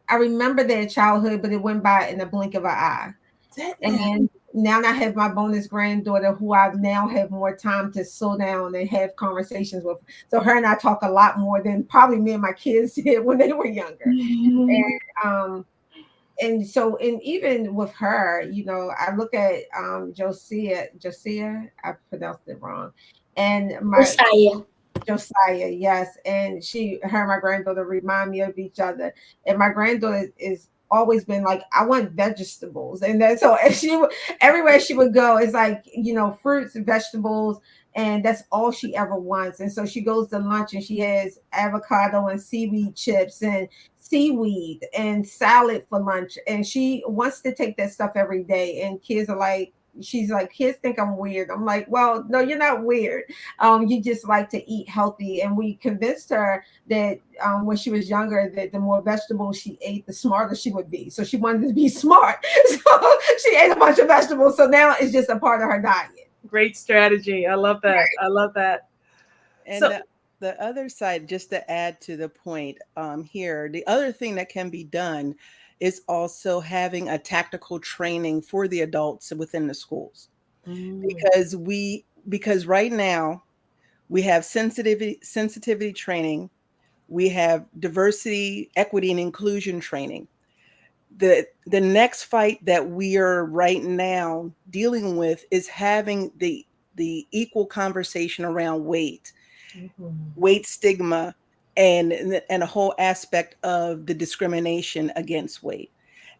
I remember their childhood, but it went by in the blink of an eye. Didn't it? And now I have my bonus granddaughter, who I now have more time to slow down and have conversations with. So her and I talk a lot more than probably me and my kids did when they were younger. And so, and even with her, I look at Josiah, I pronounced it wrong, and my Josiah. Josiah, yes. And her and my granddaughter remind me of each other. And my granddaughter is always been like, I want vegetables. And then so and everywhere she would go, it's like, fruits and vegetables. And that's all she ever wants. And so she goes to lunch and she has avocado and seaweed chips and seaweed and salad for lunch. And she wants to take that stuff every day. And kids are like, she's like, kids think I'm weird. I'm like, well, no, you're not weird. You just like to eat healthy. And we convinced her that when she was younger, that the more vegetables she ate, the smarter she would be. So she wanted to be smart. So she ate a bunch of vegetables. So now it's just a part of her diet. Great strategy. I love that. I love that. And So, the other side, just to add to the point here, the other thing that can be done is also having a tactical training for the adults within the schools, because right now we have sensitivity training, we have diversity, equity, and inclusion training. The next fight that we are right now dealing with is having the equal conversation around weight stigma, and a whole aspect of the discrimination against weight.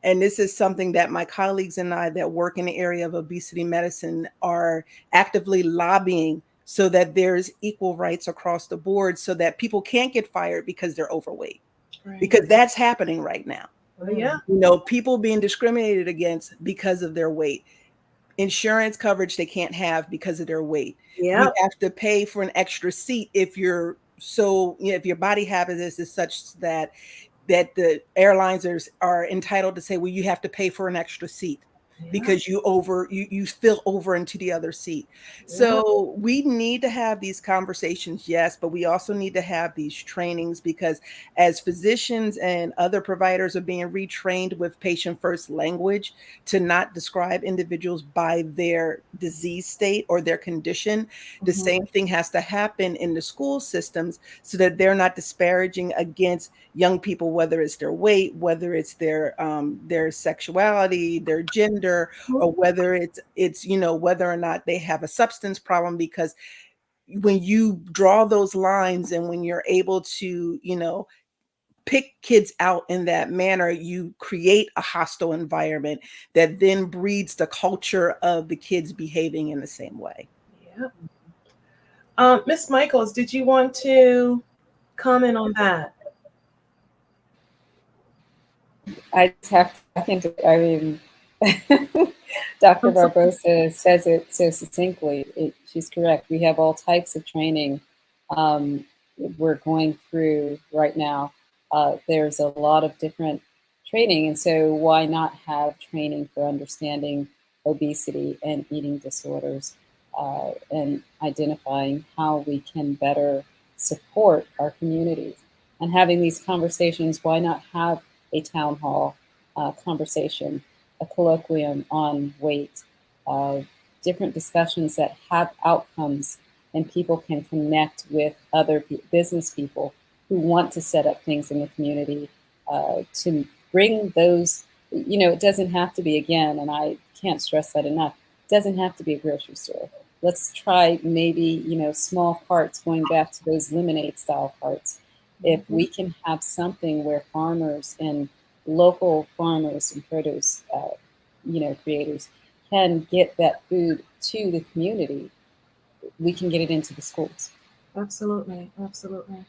And this is something that my colleagues and I that work in the area of obesity medicine are actively lobbying, so that there's equal rights across the board, so that people can't get fired because they're overweight, right. because that's happening right now. Oh, yeah. People being discriminated against because of their weight, insurance coverage they can't have because of their weight. You Yeah. have to pay for an extra seat if if your body habit is such that the airlines are entitled to say, well, you have to pay for an extra seat. because you spill over into the other seat. Yeah. So we need to have these conversations, yes, but we also need to have these trainings, because as physicians and other providers are being retrained with patient first language to not describe individuals by their disease state or their condition, the Mhm. same thing has to happen in the school systems, so that they're not disparaging against young people, whether it's their weight, whether it's their sexuality, their gender, or whether it's whether or not they have a substance problem. Because when you draw those lines, and when you're able to pick kids out in that manner, you create a hostile environment that then breeds the culture of the kids behaving in the same way. Yeah. Miss Michaels, did you want to comment on that? I just have to back into, I mean, Dr. I'm sorry. Barbosa says it so succinctly. She's correct. We have all types of training we're going through right now. There's a lot of different training, and so why not have training for understanding obesity and eating disorders, and identifying how we can better support our communities, and having these conversations. Why not have a town hall conversation, a colloquium on weight, different discussions that have outcomes, and people can connect with other business people who want to set up things in the community, to bring those. It doesn't have to be, again, and I can't stress that enough, it doesn't have to be a grocery store. Let's try maybe, small carts, going back to those lemonade style carts. If we can have something where farmers and local farmers and produce, creators can get that food to the community, we can get it into the schools. Absolutely, absolutely.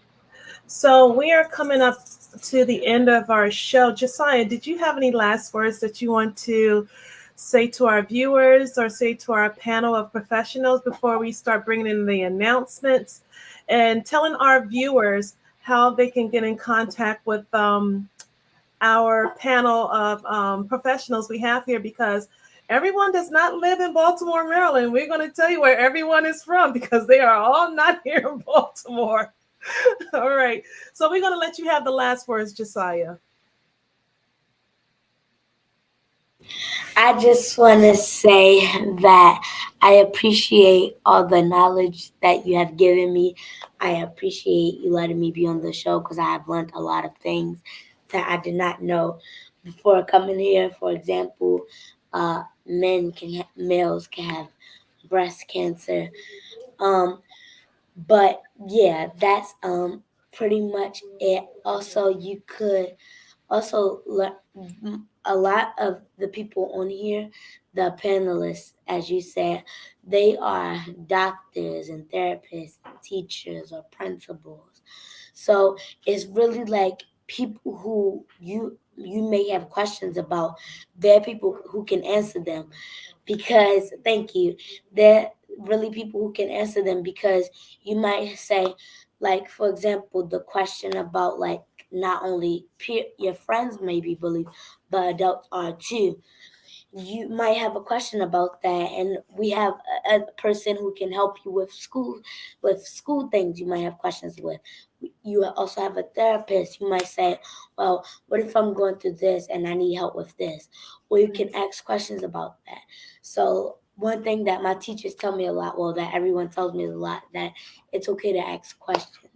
So we are coming up to the end of our show. Josiah, did you have any last words that you want to say to our viewers or say to our panel of professionals before we start bringing in the announcements, and telling our viewers how they can get in contact with our panel of professionals we have here? Because everyone does not live in Baltimore, Maryland. We're going to tell you where everyone is from, because they are all not here in Baltimore. All right. So we're going to let you have the last words, Josiah. I just want to say that I appreciate all the knowledge that you have given me. I appreciate you letting me be on the show, because I have learned a lot of things that I did not know before coming here. For example, males can have breast cancer. But yeah, that's pretty much it. Also, you could also a lot of the people on here, the panelists, as you said, they are doctors and therapists, teachers or principals. So it's really like people who you may have questions about. They're people who can answer them, because thank you, they're really people who can answer them, because you might say, like, for example, the question about, like, not only your friends may be bullied, but adults are too. You might have a question about that, and we have a person who can help you with school things you might have questions with. You also have a therapist. You might say, well, what if I'm going through this and I need help with this? Or you can ask questions about that. So one thing that my teachers tell me a lot, well, that everyone tells me a lot, that it's okay to ask questions.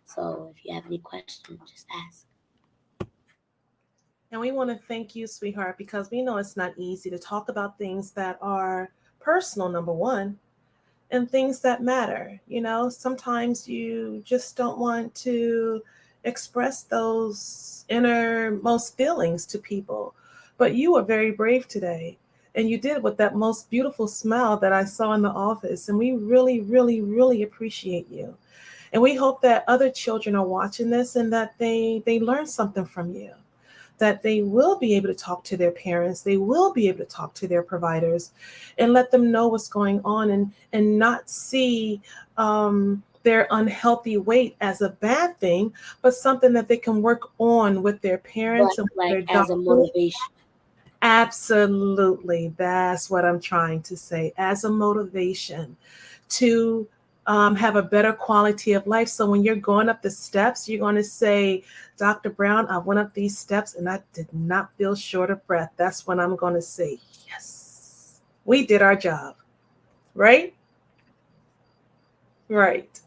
So if you have any questions, just ask. And we want to thank you, sweetheart, because we know it's not easy to talk about things that are personal, number one, and things that matter. Sometimes you just don't want to express those innermost feelings to people. But you were very brave today. And you did, with that most beautiful smile that I saw in the office. And we really, really, really appreciate you. And we hope that other children are watching this, and that they learn something from you, that they will be able to talk to their parents, they will be able to talk to their providers, and let them know what's going on, and not see their unhealthy weight as a bad thing, but something that they can work on with their But parents and with like their as a doctors. motivation. Absolutely. That's what I'm trying to say as a motivation to have a better quality of life. So when you're going up the steps, you're going to say, Dr. Brown, I went up these steps and I did not feel short of breath. That's when I'm going to say, yes, we did our job. Right? Right.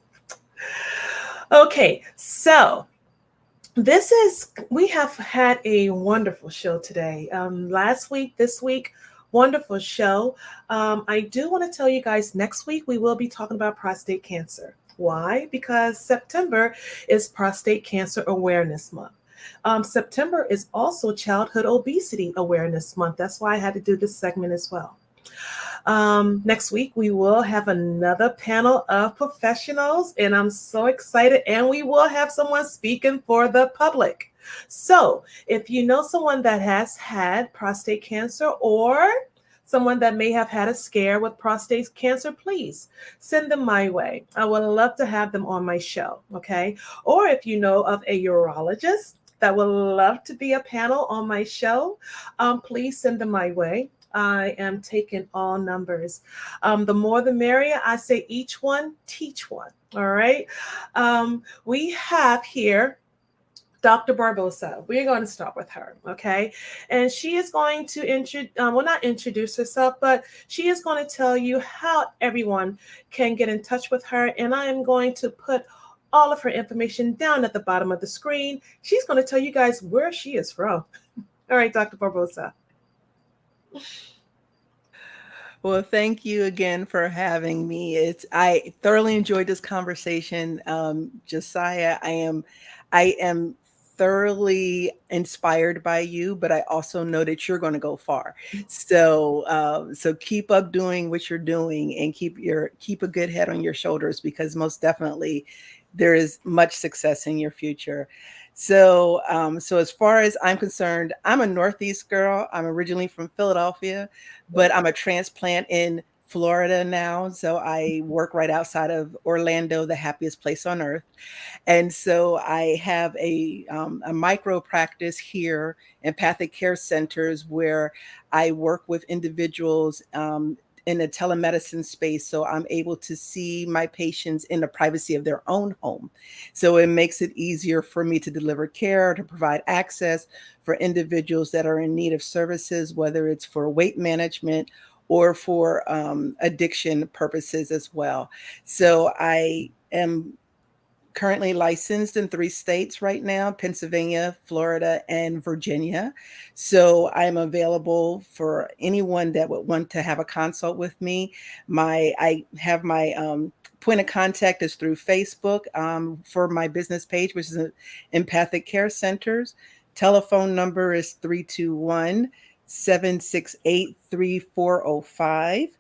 Okay. So we have had a wonderful show today. Last week, this week, wonderful show. I do want to tell you guys next week we will be talking about prostate cancer. Why? Because September is Prostate Cancer Awareness Month. September is also Childhood Obesity Awareness Month. That's why I had to do this segment as well. Next week, we will have another panel of professionals, and I'm so excited. And we will have someone speaking for the public. So, if you know someone that has had prostate cancer or someone that may have had a scare with prostate cancer, please send them my way. I would love to have them on my show. Okay. Or if you know of a urologist that would love to be a panel on my show, please send them my way. I am taking all numbers. The more the merrier. I say each one, teach one. All right. We have here Dr. Barbosa. We're going to start with her, okay? And she is going to not introduce herself, but she is going to tell you how everyone can get in touch with her. And I am going to put all of her information down at the bottom of the screen. She's going to tell you guys where she is from. All right, Dr. Barbosa. Well, thank you again for having me. I thoroughly enjoyed this conversation, Josiah. I am thoroughly inspired by you, but I also know that you're going to go far. So keep up doing what you're doing and keep a good head on your shoulders because most definitely there is much success in your future. So as far as I'm concerned, I'm a Northeast girl. I'm originally from Philadelphia, but I'm a transplant in Florida now. So I work right outside of Orlando, the happiest place on earth. And so I have a micro practice here, empathic care centers, where I work with individuals in a telemedicine space. So I'm able to see my patients in the privacy of their own home. So it makes it easier for me to deliver care, to provide access for individuals that are in need of services, whether it's for weight management or for addiction purposes as well. So I am currently licensed in 3 states right now, Pennsylvania, Florida, and Virginia. So I'm available for anyone that would want to have a consult with me. I have my point of contact is through Facebook for my business page, which is Empathic Care Centers. Telephone number is 321-768-3405.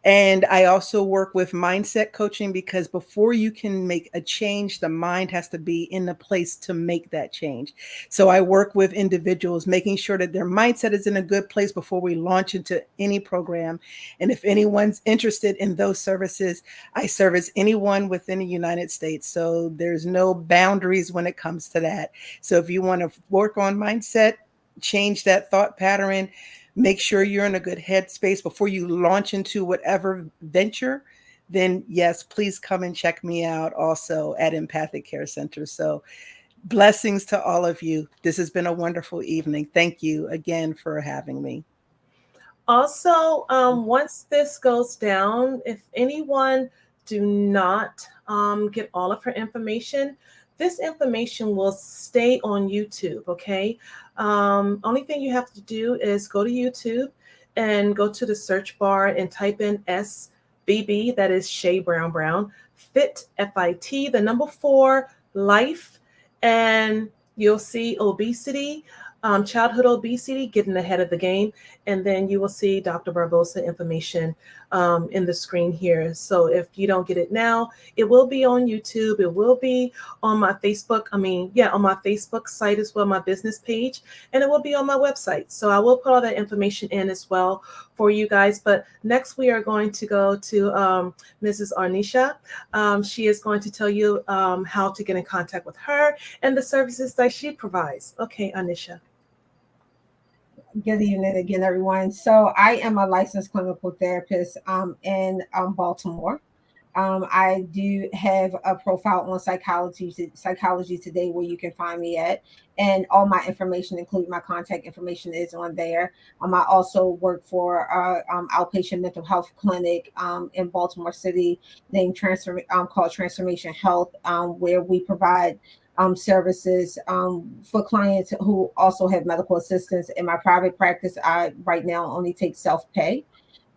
And I also work with mindset coaching because before you can make a change, the mind has to be in the place to make that change. So I work with individuals, making sure that their mindset is in a good place before we launch into any program. And if anyone's interested in those services, I service anyone within the United States. So there's no boundaries when it comes to that. So if you want to work on mindset, change that thought pattern, make sure you're in a good headspace before you launch into whatever venture, then yes, please come and check me out also at Empathic Care Center. So blessings to all of you. This has been a wonderful evening. Thank you again for having me. Also, once this goes down, if anyone do not get all of her information, this information will stay on YouTube, okay? Only thing you have to do is go to YouTube and go to the search bar and type in SBB, that is Shay Brown Brown, FIT, FIT, the number 4, life, and you'll see obesity, childhood obesity, getting ahead of the game. And then you will see Dr. Barbosa information in the screen here. So if you don't get it now, it will be on YouTube. It will be on my Facebook. On my Facebook site as well, my business page, and it will be on my website. So I will put all that information in as well for you guys. But next we are going to go to Mrs. Arnisha. She is going to tell you how to get in contact with her and the services that she provides. Okay, Arnisha. Good evening again, everyone. So I am a licensed clinical therapist in Baltimore. I do have a profile on Psychology Today, where you can find me at, and all my information, including my contact information, is on there. I also work for outpatient mental health clinic in Baltimore City, called Transformation Health, where we provide services for clients who also have medical assistance. In my private practice, I right now only take self pay,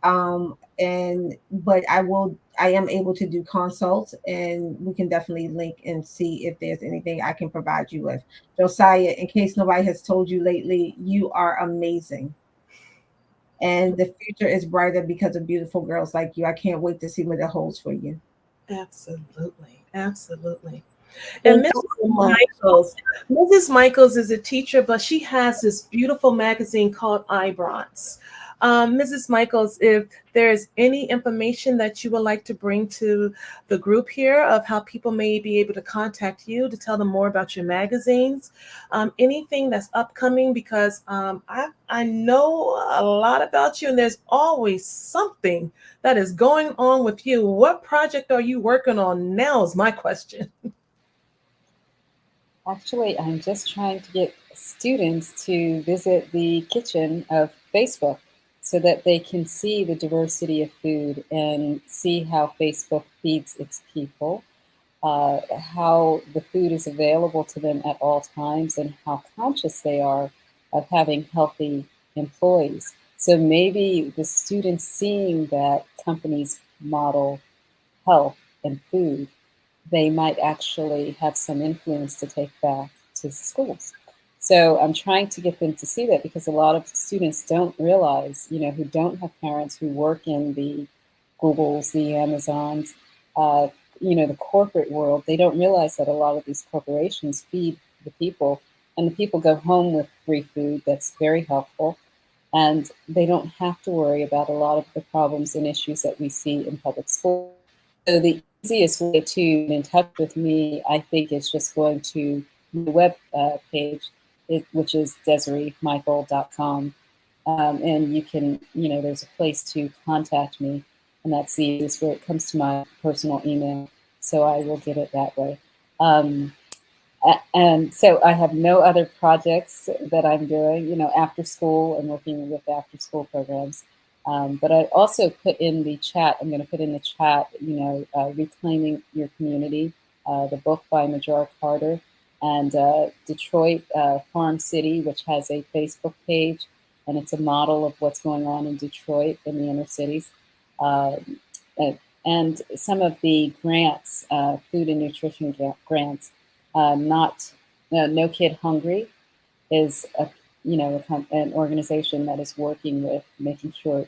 and but I am able to do consults, and we can definitely link and see if there's anything I can provide you with. Josiah, in case nobody has told you lately, you are amazing. And the future is brighter because of beautiful girls like you. I can't wait to see what it holds for you. Absolutely. Absolutely. And Thank you so much. Mrs. Michaels is a teacher, but she has this beautiful magazine called Eyebrows. Mrs. Michaels, if there's any information that you would like to bring to the group here of how people may be able to contact you to tell them more about your magazines, anything that's upcoming, because I know a lot about you, and there's always something that is going on with you. What project are you working on now is my question. Actually, I'm just trying to get students to visit the kitchen of Facebook so that they can see the diversity of food and see how Facebook feeds its people, how the food is available to them at all times, and how conscious they are of having healthy employees. So maybe the students seeing that companies model health and food, they might actually have some influence to take back to schools. So I'm trying to get them to see that, because a lot of students don't realize, who don't have parents who work in the Googles, the Amazons, uh, the corporate world. They don't realize that a lot of these corporations feed the people, and the people go home with free food that's very helpful, and they don't have to worry about a lot of the problems and issues that we see in public schools. So the easiest way to get in touch with me, I think, is just going to my web page, which is DesireeMichael.com. And you can, there's a place to contact me, and that's the easiest way. It comes to my personal email, so I will get it that way. Um, and so I have no other projects that I'm doing, after school and working with after school programs. But I also put in the chat, I'm going to put in the chat, Reclaiming Your Community, the book by Majora Carter, and Detroit Farm City, which has a Facebook page, and it's a model of what's going on in Detroit in the inner cities. And, and some of the grants, food and nutrition grants, not No Kid Hungry is an organization that is working with making sure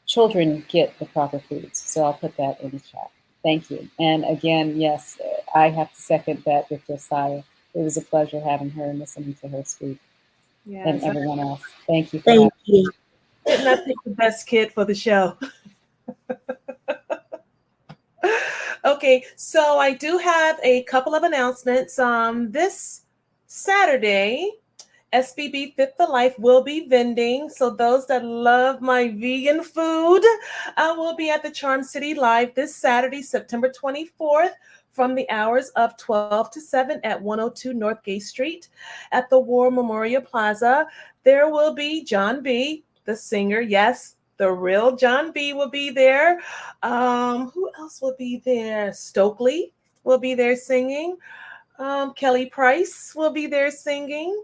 children get the proper foods. So I'll put that in the chat. Thank you. And again, yes, I have to second that with Josiah. It was a pleasure having her and listening to her speak, and Yes, everyone else. Thank you for Thank having you. did not pick the best kid for the show. Okay, so I do have a couple of announcements. This Saturday, SBB Fit for Life will be vending. So those that love my vegan food, I will be at the Charm City Live this Saturday, September 24th, from the hours of 12 to 7 at 102 North Gay Street at the War Memorial Plaza. There will be John B., the singer. Yes, the real John B. will be there. Who else will be there? Stokely will be there singing. Kelly Price will be there singing.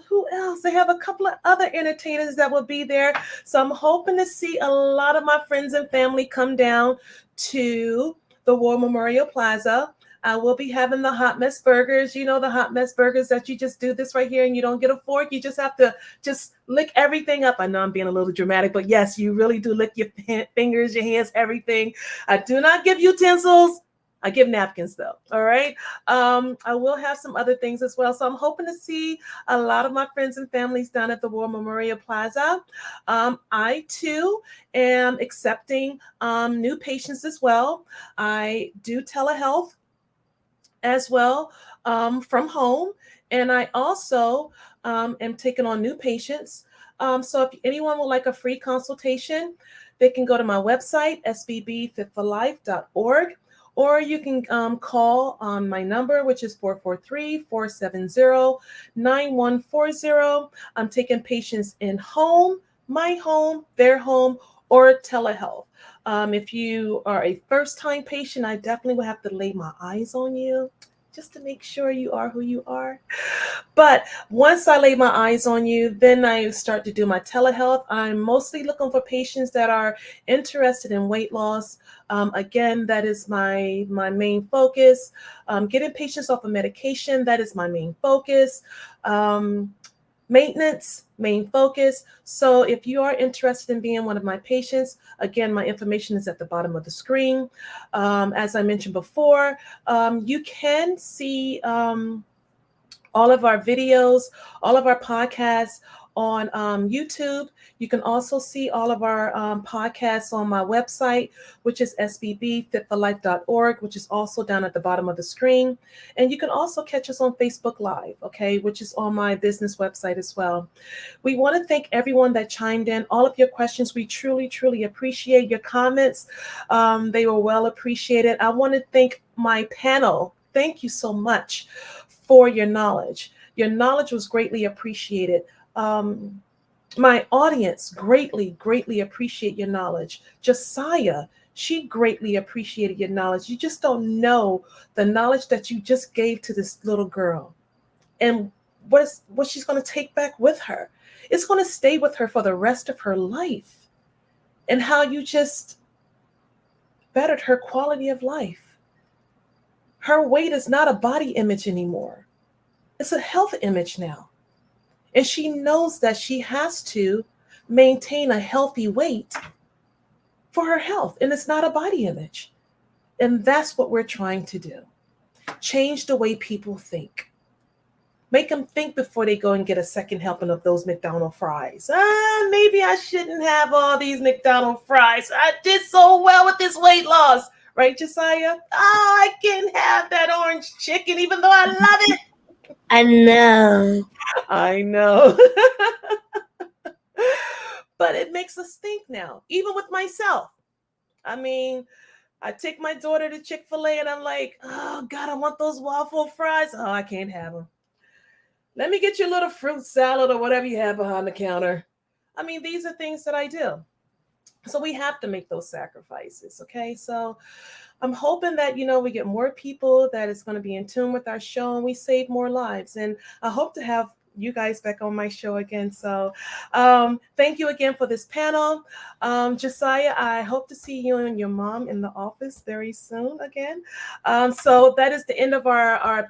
Who else? They have a couple of other entertainers that will be there. So I'm hoping to see a lot of my friends and family come down to the War Memorial Plaza. I will be having the hot mess burgers. You know, the hot mess burgers that you just do this right here and you don't get a fork. You just have to just lick everything up. I know I'm being a little dramatic, but yes, you really do lick your fingers, your hands, everything. I do not give utensils. I give napkins though. All right. I will have some other things as well. So I'm hoping to see a lot of my friends and families down at the War Memorial Plaza. I too am accepting new patients as well. I do telehealth as well from home. And I also am taking on new patients. So if anyone would like a free consultation, they can go to my website, sbbfitforlife.org, or you can call on my number, which is 443-470-9140. I'm taking patients in home, my home, their home, or telehealth. If you are a first-time patient, I definitely will have to lay my eyes on you just to make sure you are who you are. But once I lay my eyes on you, then I start to do my telehealth. I'm mostly looking for patients that are interested in weight loss. Again, that is my main focus. Getting patients off of medication, that is my main focus. Maintenance, main focus. So if you are interested in being one of my patients, again, my information is at the bottom of the screen. As I mentioned before, you can see all of our videos, all of our podcasts on YouTube. You can also see all of our podcasts on my website, which is sbbfitforlife.org, which is also down at the bottom of the screen. And you can also catch us on Facebook Live, okay, which is on my business website as well. We want to thank everyone that chimed in, all of your questions. We truly, truly appreciate your comments. They were well appreciated. I want to thank my panel. Thank you so much for your knowledge. Your knowledge was greatly appreciated. My audience greatly, greatly appreciate your knowledge. Josiah, she greatly appreciated your knowledge. You just don't know the knowledge that you just gave to this little girl and what she's going to take back with her. It's going to stay with her for the rest of her life, and how you just bettered her quality of life. Her weight is not a body image anymore. It's a health image now. And she knows that she has to maintain a healthy weight for her health. And it's not a body image. And that's what we're trying to do. Change the way people think. Make them think before they go and get a second helping of those McDonald's fries. Maybe I shouldn't have all these McDonald's fries. I did so well with this weight loss. Right, Josiah? I can have that orange chicken even though I love it. I know. I know. But it makes us think now, even with myself. I mean, I take my daughter to Chick-fil-A and I'm like, oh, God, I want those waffle fries. Oh, I can't have them. Let me get you a little fruit salad or whatever you have behind the counter. I mean, these are things that I do. So we have to make those sacrifices, okay? So I'm hoping that, we get more people that is going to be in tune with our show and we save more lives. And I hope to have you guys back on my show again. So thank you again for this panel. Josiah, I hope to see you and your mom in the office very soon again. So that is the end of our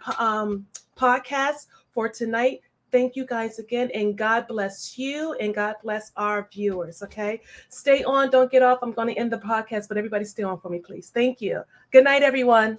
podcast for tonight. Thank you guys again, and God bless you and God bless our viewers, okay? Stay on, don't get off. I'm going to end the podcast, but everybody stay on for me, please. Thank you. Good night, everyone.